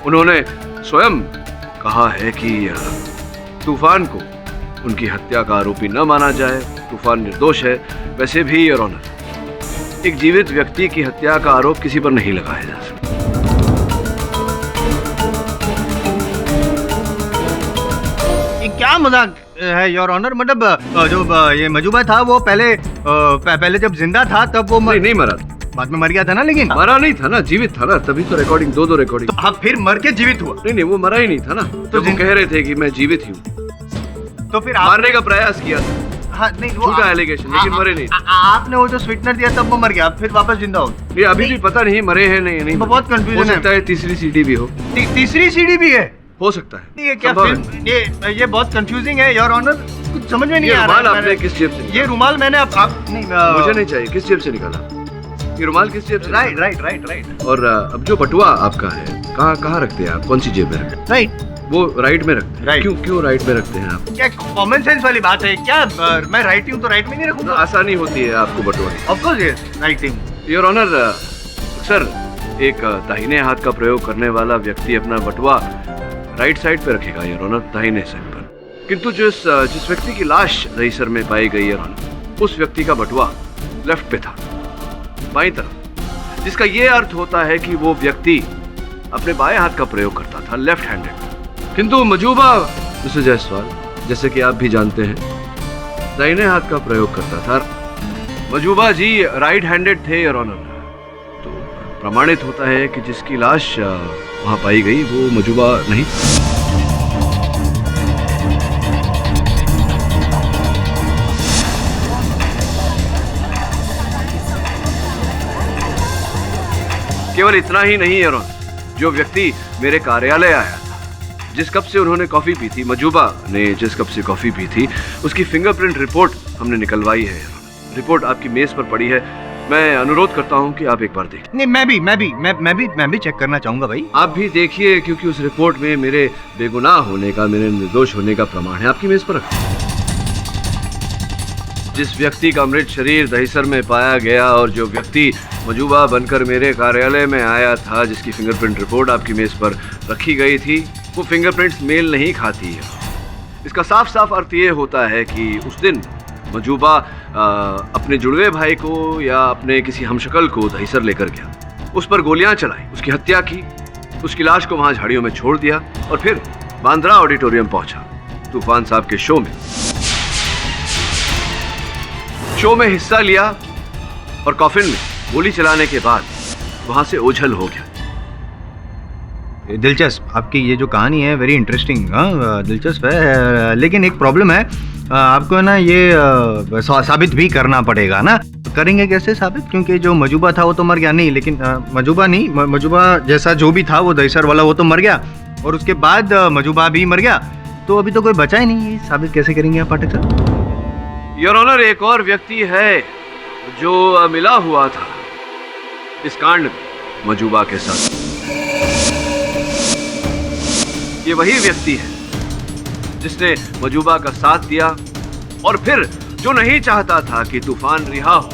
उन्होंने स्वयं कहा है कि तूफान को उनकी हत्या का आरोपी न माना जाए, तूफान निर्दोष है। वैसे भी योर ऑनर, एक जीवित व्यक्ति की हत्या का आरोप किसी पर नहीं लगाया जा सकता। क्या मजाक है योर ऑनर? मतलब जो ये मजूबा था वो पहले जब जिंदा था तब वो नहीं मरा, बाद में मर गया था ना। लेकिन मरा नहीं था ना, जीवित था ना, तभी तो रिकॉर्डिंग दो रिकॉर्डिंग। तो अब फिर मर के जीवित हुआ? नहीं, वो मरा ही नहीं था ना, तो वो कह रहे थे कि मैं जीवित ही हूँ, तो फिर मारने का प्रयास किया था। हाँ, नहीं वो झूठा एलिगेशन, लेकिन मरे नहीं। आपने वो जो स्वीटनर दिया तब वो मर गया, फिर वापस जिंदा हो? ये अभी भी पता नहीं मरे हैं नहीं। बहुत कंफ्यूजन है। हो सकता है तीसरी सीडी भी हो। तीसरी सीडी भी है? हो सकता है। ये क्या फिल्म, ये बहुत कंफ्यूजिंग है योर ऑनर, कुछ समझ में नहीं आ रहा। रुमाल आपने किस जेब से? ये रुमाल मैंने मुझे नहीं चाहिए। किस जेब से निकाला ये रुमाल? किस जेब से? राइट। और अब जो बटुआ आपका है, कहाँ रखते हैं आप? कौन सी जेब में रखते हैं? राइट, वो राइट में रखते हैं। क्यों राइट में रखते हैं आप? क्या कॉमन सेंस वाली बात है क्या? मैं राइट हूँ तो राइट में नहीं रखूंगा? आसानी होती है आपको बटुआ। ऑफ कोर्स यस, राइट हूँ योर ऑनर। सर, एक दाहिने हाथ का प्रयोग करने वाला व्यक्ति अपना बटुआ राइट साइड पे रखेगा योर ऑनर, दाहिने साइड पर। किंतु जिस व्यक्ति की लाश रईसर में पाई गई योर ऑनर, उस व्यक्ति का बटुआ लेफ्ट पे था, बाईं तरफ, जिसका ये अर्थ होता है कि वो व्यक्ति अपने बाएं हाथ का प्रयोग करता था, लेफ्ट हैंडेड। किंतु मजूबा मिस्टर जायसवाल, जैसे कि आप भी जानते हैं, दाहिने हाथ का प्रयोग करता था। मजूबा जी राइट हैंडेड थे योर ऑनर। तो प्रमाणित होता है कि जिसकी लाश वहां पाई गई वो मजूबा नहीं। केवल इतना ही नहीं योर ऑनर, जो व्यक्ति मेरे कार्यालय आया था, जिस कप से उन्होंने कॉफी पी थी, मजूबा ने जिस कप से कॉफी पी थी, उसकी फिंगरप्रिंट रिपोर्ट हमने निकलवाई है। रिपोर्ट आपकी मेज पर पड़ी है। मैं अनुरोध करता हूं कि आप एक बार देखें। नहीं, मैं भी चेक करना चाहूंगा भाई। आप भी देखिए, क्योंकि उस रिपोर्ट में मेरे बेगुनाह होने का, मेरे निर्दोष होने का प्रमाण है। आपकी मेज पर रखें। जिस व्यक्ति का मृत शरीर दहिसर में पाया गया और जो व्यक्ति मजूबा बनकर मेरे कार्यालय में आया था, जिसकी फिंगरप्रिंट रिपोर्ट आपकी मेज पर रखी गई थी, वो फिंगरप्रिंट्स मेल नहीं खाती है। इसका साफ साफ अर्थ ये होता है कि उस दिन मजूबा अपने जुड़वे भाई को या अपने किसी हमशक्ल को दहिसर लेकर गया, उस पर गोलियां चलाई, उसकी हत्या की, उसकी लाश को वहां झाड़ियों में छोड़ दिया और फिर बांद्रा ऑडिटोरियम पहुंचा, तूफान साहब के शो में हिस्सा लिया और कॉफिन में गोली चलाने के बाद वहां से ओझल हो गया। दिलचस्प, आपकी ये जो कहानी है वेरी इंटरेस्टिंग, दिलचस्प है, लेकिन एक प्रॉब्लम है, आपको ना ये साबित भी करना पड़ेगा ना। करेंगे कैसे साबित? क्योंकि जो मजूबा था वो तो मर गया। नहीं, लेकिन मजूबा जैसा जो भी था वो दहिसर वाला वो तो मर गया, और उसके बाद मजूबा भी मर गया, तो अभी तो कोई बचा ही नहीं। साबित कैसे करेंगे आप पाठक साहब? योर ऑनर, एक और व्यक्ति है जो मिला हुआ था इस कांड में मजूबा के साथ। ये वही व्यक्ति है जिसने मजूबा का साथ दिया और फिर जो नहीं चाहता था कि तूफान रिहा हो,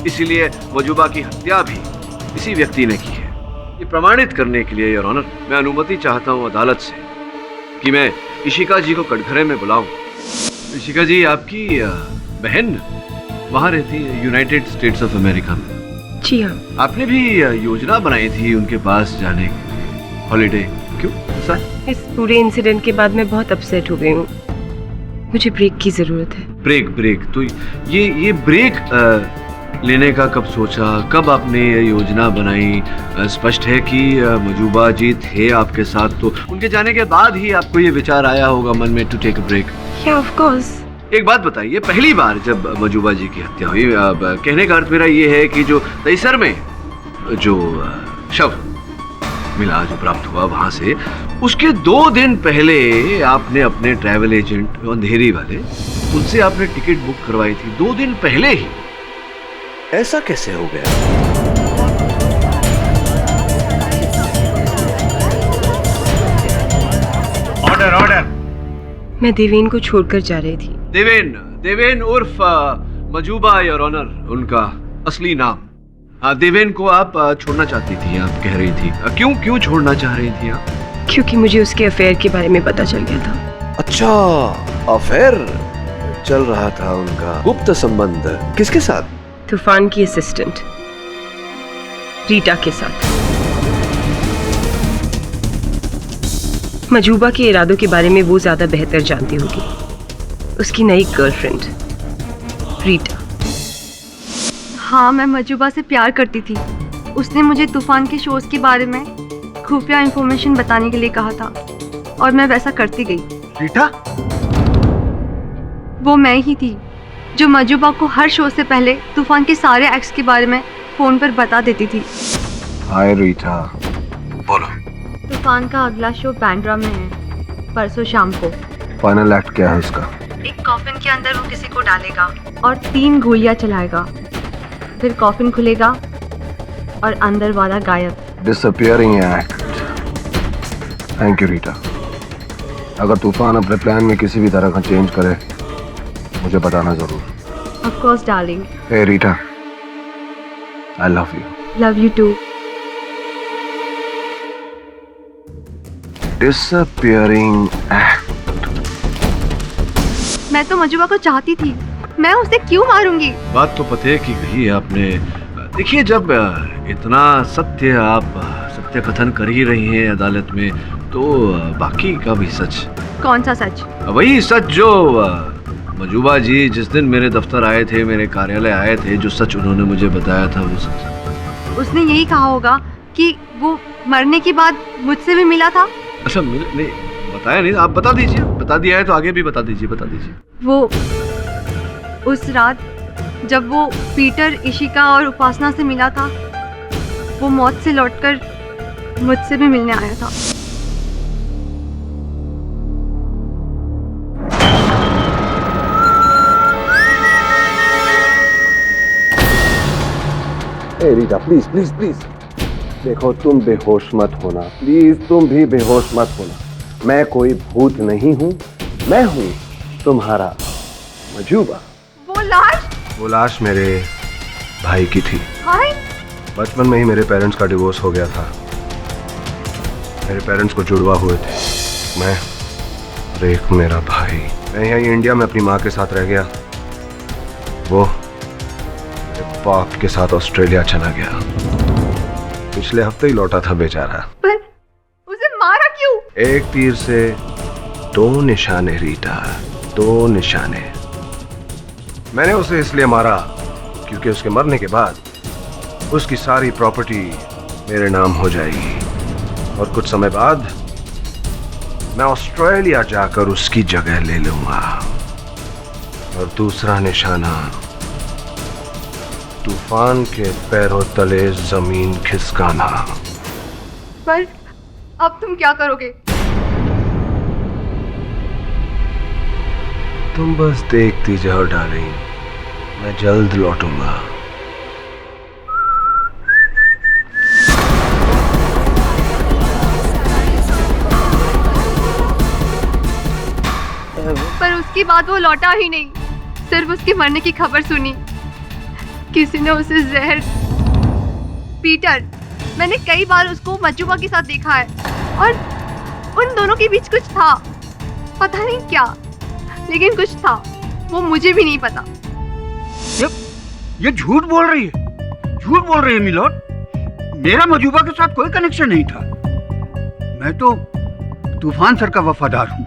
इसीलिए मजूबा की हत्या भी इसी व्यक्ति ने की है। ये प्रमाणित करने के लिए योर ऑनर, मैं अनुमति चाहता हूँ अदालत से कि मैं इशिका जी को कटघरे में बुलाऊं। इशिका जी आपकी बहन वहाँ रहती है यूनाइटेड स्टेट्स ऑफ अमेरिका में। जी हाँ। आपने भी योजना बनाई थी उनके पास जाने की, हॉलीडे। क्यों सर? इस पूरे इंसिडेंट के बाद मैं बहुत अपसेट हो गई हूँ। मुझे ब्रेक की जरूरत है। ब्रेक तो ये ब्रेक लेने का कब सोचा, कब आपने ये योजना बनाई? स्पष्ट है कि मजूबा जी थे आपके साथ, तो उनके जाने के बाद ही आपको ये विचार आया होगा मन में टू टेक अ ब्रेक। या ऑफ कोर्स। एक बात बताइए, पहली बार जब मजूबा जी की हत्या हुई, अब कहने का अर्थ मेरा ये है कि जो तैसर में जो शव मिला, जो प्राप्त हुआ वहां से, उसके 2 दिन पहले आपने अपने ट्रैवल एजेंट अंधेरी वाले, उनसे आपने टिकट बुक करवाई थी 2 दिन पहले ही। ऐसा कैसे हो गया? ऑर्डर। मैं देवेन को छोड़कर जा रही थी। देवेन उर्फ मजूबा योर ऑनर, उनका असली नाम। देवेन को आप छोड़ना चाहती थी, आप कह रही थी। क्यों छोड़ना चाह रही थी आप? क्योंकि मुझे उसके अफेयर के बारे में पता चल गया था। अच्छा, अफेयर चल रहा था उनका, गुप्त संबंध। किसके साथ? तूफान की असिस्टेंट रीटा के साथ। मजूबा के इरादों के बारे में वो ज्यादा बेहतर जानती होगी। उसकी नई गर्लफ्रेंड रीटा। हाँ, मैं मजूबा से प्यार करती थी। उसने मुझे तूफान के शोज के बारे में खुफिया इंफॉर्मेशन बताने के लिए कहा था और मैं वैसा करती गई। रीटा? वो मैं ही थी जो मजूबा को हर शो से पहले तूफान के सारे एक्ट्स के बारे में फोन पर बता देती थी। हाय रीटा। बोलो। तूफान का अगला शो बैंड्रा में है, परसों शाम को। फाइनल एक्ट क्या है उसका? एक कॉफिन के अंदर वो किसी को डालेगा और 3 गोलियां चलाएगा। फिर कॉफिन खुलेगा और अंदर वाला गायब। Disappearing act. Thank you Rita. अगर तूफान अपने प्लान में किसी भी तरह का चेंज करे, मुझे बताना जरूर। Of course, darling. Hey Rita, I love you. Love you too. Disappearing act. मैं तो मजूबा को चाहती थी, मैं उसे क्यों मारूंगी? बात तो पते की कही है आपने। देखिए, जब इतना सत्य आप सत्य कथन कर ही रही हैं अदालत में, तो बाकी का भी सच। कौन सा सच? वही सच जो मजूबा जी जिस दिन मेरे दफ्तर आए थे, मेरे कार्यालय आए थे, जो सच उन्होंने मुझे बताया था, वो सच। उसने यही कहा होगा कि वो मरने के बाद मुझसे भी मिला था। अच्छा, नहीं बताया नहीं, आप बता दीजिए। बता दिया है तो आगे भी बता दीजिए। वो उस रात जब वो पीटर, इशिका और उपासना से मिला था, वो मौत से लौटकर मुझसे भी मिलने आया था। रीटा, प्लीज प्लीज प्लीज देखो, तुम बेहोश मत होना प्लीज। तुम भी बेहोश मत होना। मैं कोई भूत नहीं हूँ, मैं हूँ तुम्हारा मजूबा। वो लाश मेरे भाई की थी। भाई? बचपन में ही मेरे पेरेंट्स का डिवोर्स हो गया था। मेरे पेरेंट्स को जुड़वा हुए थे, मैं और एक मेरा भाई। मैं यहीं इंडिया में अपनी माँ के साथ रह गया। वो मेरे बाप के साथ ऑस्ट्रेलिया चला गया। पिछले हफ्ते ही लौटा था बेचारा। पर उसे मारा क्यों? एक तीर से 2 निशाने रीटा, 2 निशाने। मैंने उसे इसलिए मारा क्योंकि उसके मरने के बाद उसकी सारी प्रॉपर्टी मेरे नाम हो जाएगी और कुछ समय बाद मैं ऑस्ट्रेलिया जाकर उसकी जगह ले लूंगा। और दूसरा निशाना, तूफान के पैरों तले जमीन खिसकाना। पर अब तुम क्या करोगे? तुम बस देखती जाओ डार्लिंग, मैं जल्द लौटूंगा। पर उसके बाद वो लौटा ही नहीं, सिर्फ उसके मरने की खबर सुनी। किसी ने उसे जहर पीटर, मैंने कई बार उसको मजुबा के साथ देखा है और उन दोनों के बीच कुछ था, पता नहीं क्या, लेकिन कुछ था, वो मुझे भी नहीं पता। ये झूठ बोल रही है, झूठ बोल रही है मिलोड। मेरा मजुबा के साथ कोई कनेक्शन नहीं था। मैं तो तूफान सर का वफादार हूँ।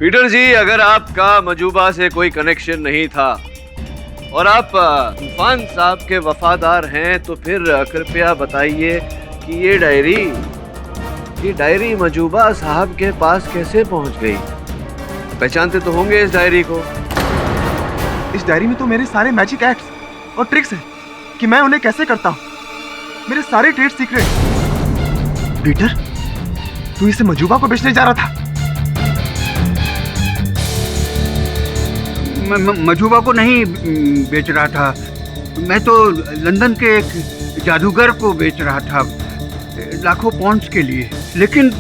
पीटर जी, अगर आपका मजूबा से कोई कनेक्शन नहीं था और आप तूफान साहब के वफादार हैं, तो फिर कृपया बताइए कि ये डायरी मजूबा साहब के पास कैसे पहुंच गई? पहचानते तो होंगे इस डायरी को। इस डायरी में तो मेरे सारे मैजिक एक्ट्स और ट्रिक्स हैं कि मैं उन्हें कैसे करता हूँ। मेरे सारे ट्रेड सीक्रेट। पीटर, तू इसे मजूबा को बेचने जा रहा था? मजूबा को नहीं बेच रहा था, मैं तो लंदन के एक जादूगर को बेच रहा था लाखों पाउंड्स के लिए। लेकिन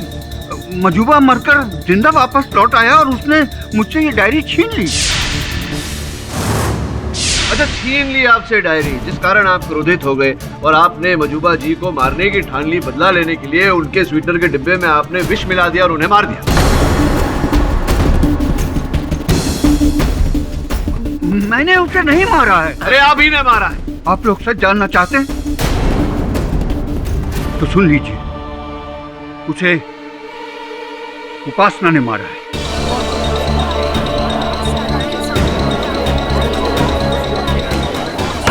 मजूबा मरकर जिंदा वापस लौट आया और उसने मुझसे ये डायरी छीन ली। अच्छा, छीन ली आपसे डायरी, जिस कारण आप क्रोधित हो गए और आपने मजूबा जी को मारने की ठान ली। बदला लेने के लिए उनके स्वीटर के डिब्बे में आपने विष मिला दिया और उन्हें मार दिया। मैंने उसे नहीं मारा है। अरे आप ही ने मारा है। आप लोग सच जानना चाहते हैं तो सुन लीजिए, उसे उपासना ने मारा है।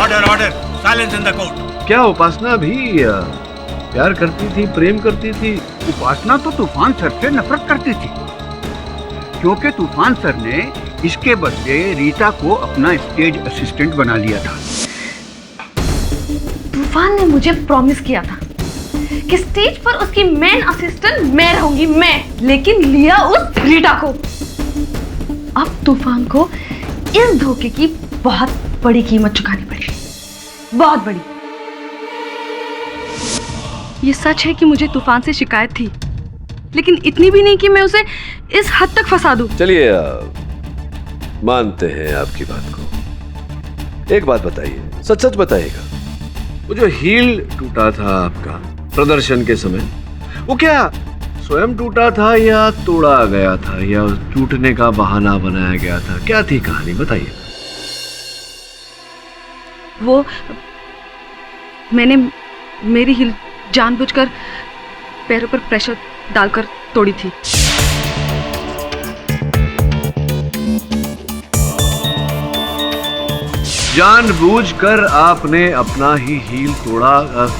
Order order, silence in the court. क्या उपासना भी प्यार करती थी, प्रेम करती थी? उपासना तो तूफान सर से नफरत करती थी, क्योंकि तूफान सर ने इसके बदले रीता को अपना स्टेज असिस्टेंट बना लिया था। तूफान ने मुझे प्रॉमिस किया था कि स्टेज पर उसकी मेन असिस्टेंट मैं रहूंगी, मैं, लेकिन लिया उस रीटा को। अब तूफान को इस धोखे की बहुत बड़ी कीमत चुकानी पड़ी, बहुत बड़ी। ये सच है कि मुझे तूफान से शिकायत थी, लेकिन इतनी भी नहीं कि मैं उसे इस हद तक फंसा दूं। चलिए, मानते हैं आपकी बात को। एक बात बताइए, सच सच बताइएगा, वो जो हील टूटा था आपका प्रदर्शन के समय, वो क्या स्वयं टूटा था या तोड़ा गया था या टूटने का बहाना बनाया गया था? क्या थी कहानी, बताइए। वो मैंने मेरी हील जानबूझकर पैरों पर प्रेशर डालकर तोड़ी थी। जानबूझकर आपने अपना ही हील तोड़ा?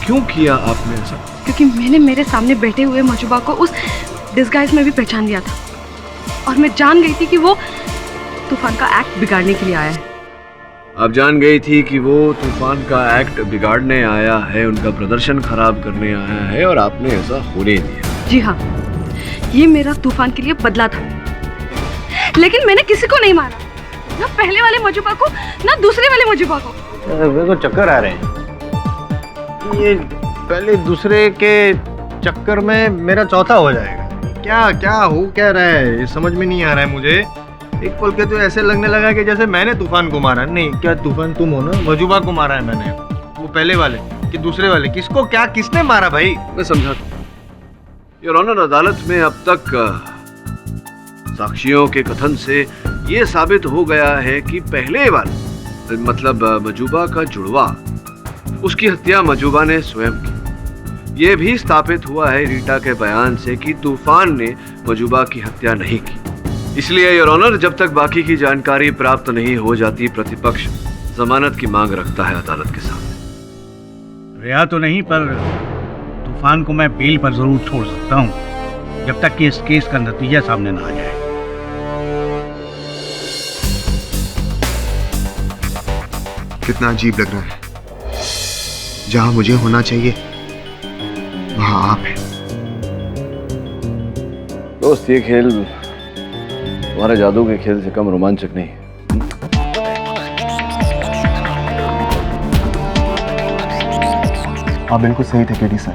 क्यों किया आपने ऐसा? क्योंकि मैंने मेरे सामने बैठे हुए मजुबा को उस डिस्गाइज में भी पहचान लिया था और मैं जान गई थी कि वो तूफान का एक्ट बिगाड़ने के लिए आया है। आप जान गई थी कि वो तूफान का एक्ट बिगाड़ने आया है, उनका प्रदर्शन खराब करने आया है, और आपने ऐसा होने दिया? जी हाँ, ये मेरा तूफान के लिए बदला था। लेकिन मैंने किसी को नहीं मारा, ना पहले वाले मजुबा को ना दूसरे वाले मजुबा को। मेरे को चक्कर आ रहे हैं। ये पहले दूसरे के चक्कर में मेरा चौथा हो जाएगा। क्या क्या हो क्या रहा है, समझ में नहीं आ रहा है मुझे। एक पल के तो ऐसे लगने लगा कि जैसे मैंने तूफान को मारा। नहीं, क्या तूफान तुम हो ना? मजूबा को मारा है मैंने। वो पहले वाले कि दूसरे वाले? किसको क्या किसने मारा भाई? मैं समझाता हूँ। योर ऑनर, अदालत में अब तक साक्षियों के कथन से ये साबित हो गया है कि पहले वाले मतलब मजूबा का जुड़वा, उसकी हत्या मजूबा ने स्वयं की। ये भी स्थापित हुआ है रीटा के बयान से कि तूफान ने मजूबा की हत्या नहीं की। इसलिए योर ऑनर, जब तक बाकी की जानकारी प्राप्त नहीं हो जाती, प्रतिपक्ष जमानत की मांग रखता है अदालत के सामने। रिहा तो नहीं, पर तूफान को मैं बेल पर जरूर छोड़ सकता हूँ, जब तक कि इस केस का नतीजा सामने ना आ जाए। कितना अजीब लग रहा है, जहां मुझे होना चाहिए वहां आप हैं। दोस्त, ये खेल तुम्हारे जादू के खेल से कम रोमांचक नहीं है। आप बिल्कुल सही थे केडी सर।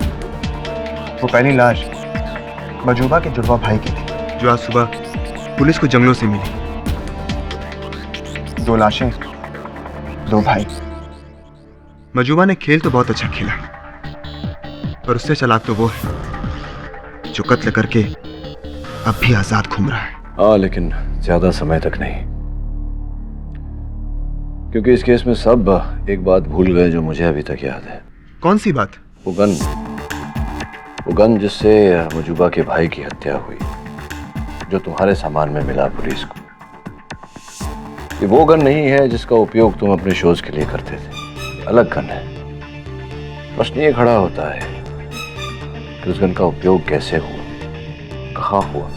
वो पहली लाश मजूबा के जुड़वा भाई की थी, जो आज सुबह पुलिस को जंगलों से मिली। 2 लाशें, 2 भाई। मजूबा ने खेल तो बहुत अच्छा खेला, पर उससे चालाक तो वो है जो कत्ल करके अब भी आजाद घूम रहा है। हाँ, लेकिन ज्यादा समय तक नहीं, क्योंकि इस केस में सब एक बात भूल गए जो मुझे अभी तक याद है। कौन सी बात? वो गन जिससे मजूबा के भाई की हत्या हुई, जो तुम्हारे सामान में मिला पुलिस को। ये वो गन नहीं है जिसका उपयोग तुम अपने शोज के लिए करते थे, अलग गन है। प्रश्न ये खड़ा होता है कि उस गन का उपयोग कैसे हुआ, कहाँ हुआ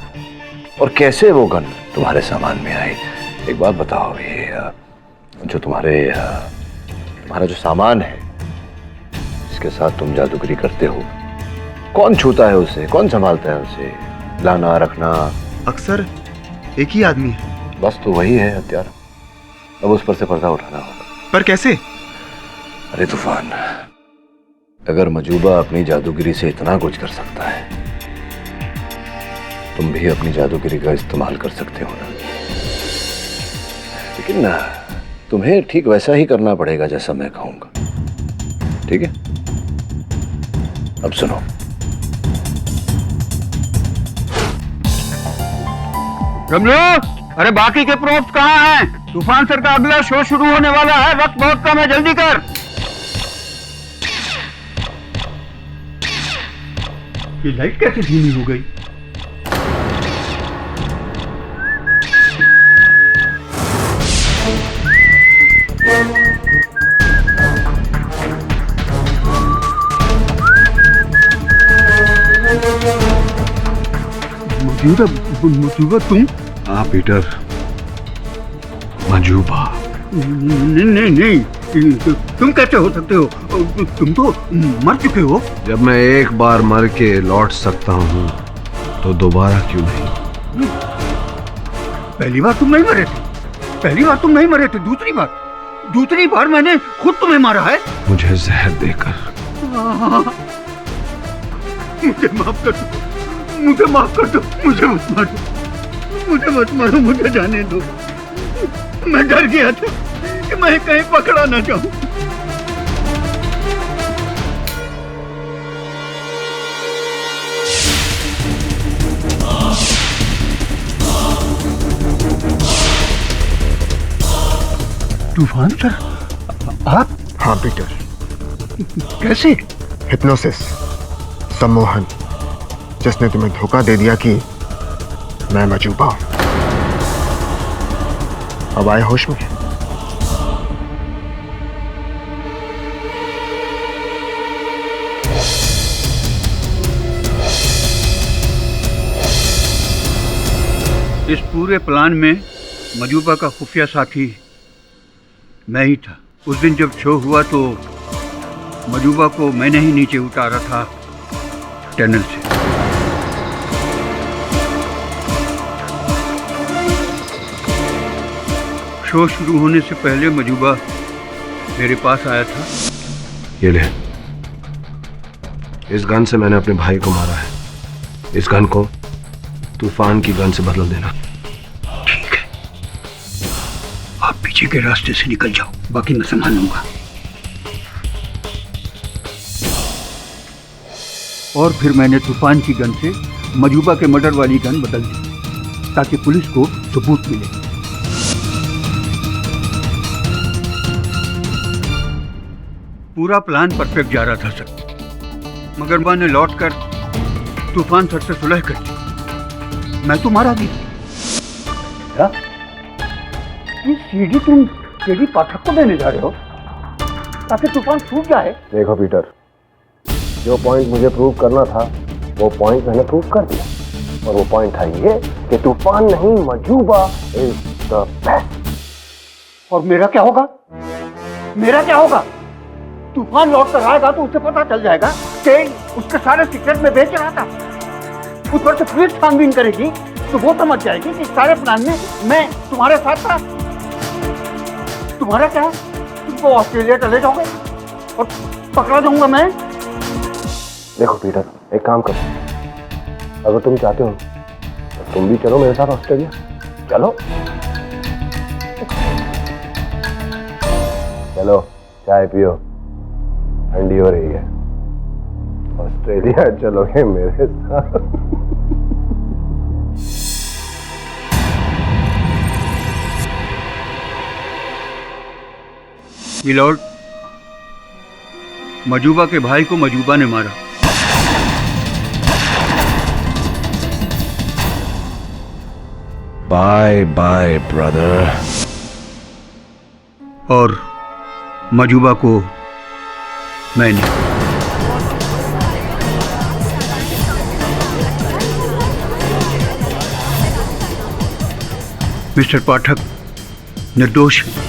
और कैसे वो गन तुम्हारे सामान में आई। एक बात बताओ, ये जो तुम्हारा जो सामान है जिसके साथ तुम जादूगरी करते हो, कौन छूता है उसे, कौन संभालता है उसे, लाना रखना? अक्सर एक ही आदमी है। बस तो वही है हत्यारा। अब उस पर से पर्दा उठाना होगा। पर कैसे? अरे तूफान, अगर मजूबा अपनी जादूगिरी से इतना कुछ कर सकता है, तुम भी अपनी जादूगिरी का इस्तेमाल कर सकते हो ना। लेकिन तुम्हें ठीक वैसा ही करना पड़ेगा जैसा मैं कहूंगा, ठीक है? अब सुनो, रमलो, अरे बाकी के प्रूफ्स कहाँ हैं? तूफान सर का अगला शो शुरू होने वाला है, वक्त बहुत कम है, जल्दी कर। ये लाइट कैसे धीमी हो गई? मजूबा तुम? हाँ पीटर, मजूबा। नहीं, तुम कैसे हो सकते हो? तुम तो मर चुके हो। जब मैं एक बार मर के लौट सकता हूँ तो दोबारा क्यों नहीं? पहली बार तुम नहीं मरे थे, दूसरी बार मैंने खुद तुम्हें मारा है। मुझे जहर देकर। मुझे माफ कर दो, मुझे मत मारो, मुझे जाने दो। मैं डर गया था कि मैं कहीं पकड़ा ना जाऊं। तूफान सर, आप? हाँ पीटर। कैसे? हिप्नोसिस, सम्मोहन, जिसने तुम्हें धोखा दे दिया कि मैं मजूबा हूं। अब आए होश में? इस पूरे प्लान में मजूबा का खुफिया साथी मैं ही था। उस दिन जब शो हुआ तो मजूबा को मैंने ही नीचे उतारा था टनल से। शो शुरू होने से पहले मजूबा मेरे पास आया था। ये ले, इस गन से मैंने अपने भाई को मारा है। इस गन को तूफान की गन से बदल देना। ठीक है, आप पीछे के रास्ते से निकल जाओ, बाकी मैं संभाल लूंगा। और फिर मैंने तूफान की गन से मजूबा के मर्डर वाली गन बदल दी ताकि पुलिस को सबूत मिले। पूरा प्लान परफेक्ट जा रहा था सर, मगर मैंने लौटकर तूफान सर से सुलह कर दी। मैं तो मारा भी। क्या? ये सीडी तुम केडी पाठक को देने जा रहे हो ताकि तूफान छूट जाए? देखो पीटर, जो पॉइंट मुझे प्रूव करना था वो पॉइंट मैंने प्रूव कर दिया, और वो पॉइंट था ये कि तूफान नहीं, मजूबा इज द बेस्ट। और मेरा क्या होगा? तूफान लौट कर आएगा तो उसे पता चल जाएगा कि उसके सारे सीक्रेट में बेच रहा था। उस पर से पुलिस छानबीन करेगी तो वो समझ जाएगी कि सारे प्लान में मैं तुम्हारे साथ था। तुम्हारा क्या है? तुमको ऑस्ट्रेलिया चले जाओगे और पकड़ा जाऊंगा मैं। देखो पीटर, एक काम करो, अगर तुम चाहते हो तो तुम भी चलो मेरे साथ ऑस्ट्रेलिया। चलो चलो, चाय पियो, ठंडी हो रही है। ऑस्ट्रेलिया चलोगे मेरे साथ? मिलॉर्ड, मजूबा के भाई को मजूबा ने मारा। Bye bye brother. और मजूबा को मैंने। मिस्टर पाठक निर्दोष है।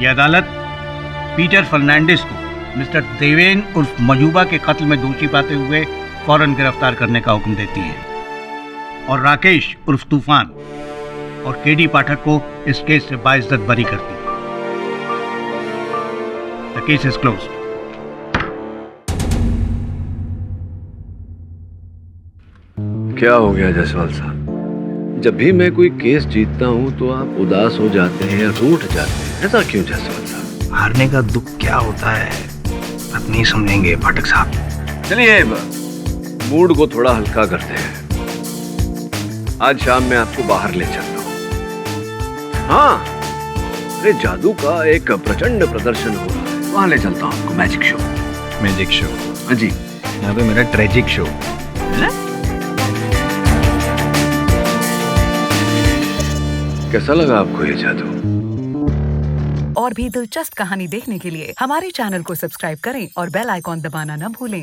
यह अदालत पीटर फर्नांडिस को मिस्टर देवेन उर्फ मजूबा के कत्ल में दोषी पाते हुए फौरन गिरफ्तार करने का हुक्म देती है और राकेश उर्फ तूफान और केडी पाठक को इस केस से बाइज्जत बरी करती है। The case is closed. क्या हो गया जायसवाल साहब? जब भी मैं कोई केस जीतता हूँ तो आप उदास हो जाते हैं या रूठ जाते हैं, ऐसा क्यों जायसवाल साहब? हारने का दुख क्या होता है आप नहीं समझेंगे पाठक साहब। चलिए मूड को थोड़ा हल्का करते हैं। आज शाम में आपको बाहर ले चलता हूँ। हाँ, अरे जादू का एक प्रचंड प्रदर्शन हो रहा है, वहां ले चलता हूँ आपको। Magic show. Magic show? हाँ जी। यहाँ पे मेरा ट्रेजिक शो। कैसा लगा आपको ये जादू? और भी दिलचस्प कहानी देखने के लिए हमारे चैनल को सब्सक्राइब करें और बेल आइकॉन दबाना न भूलें।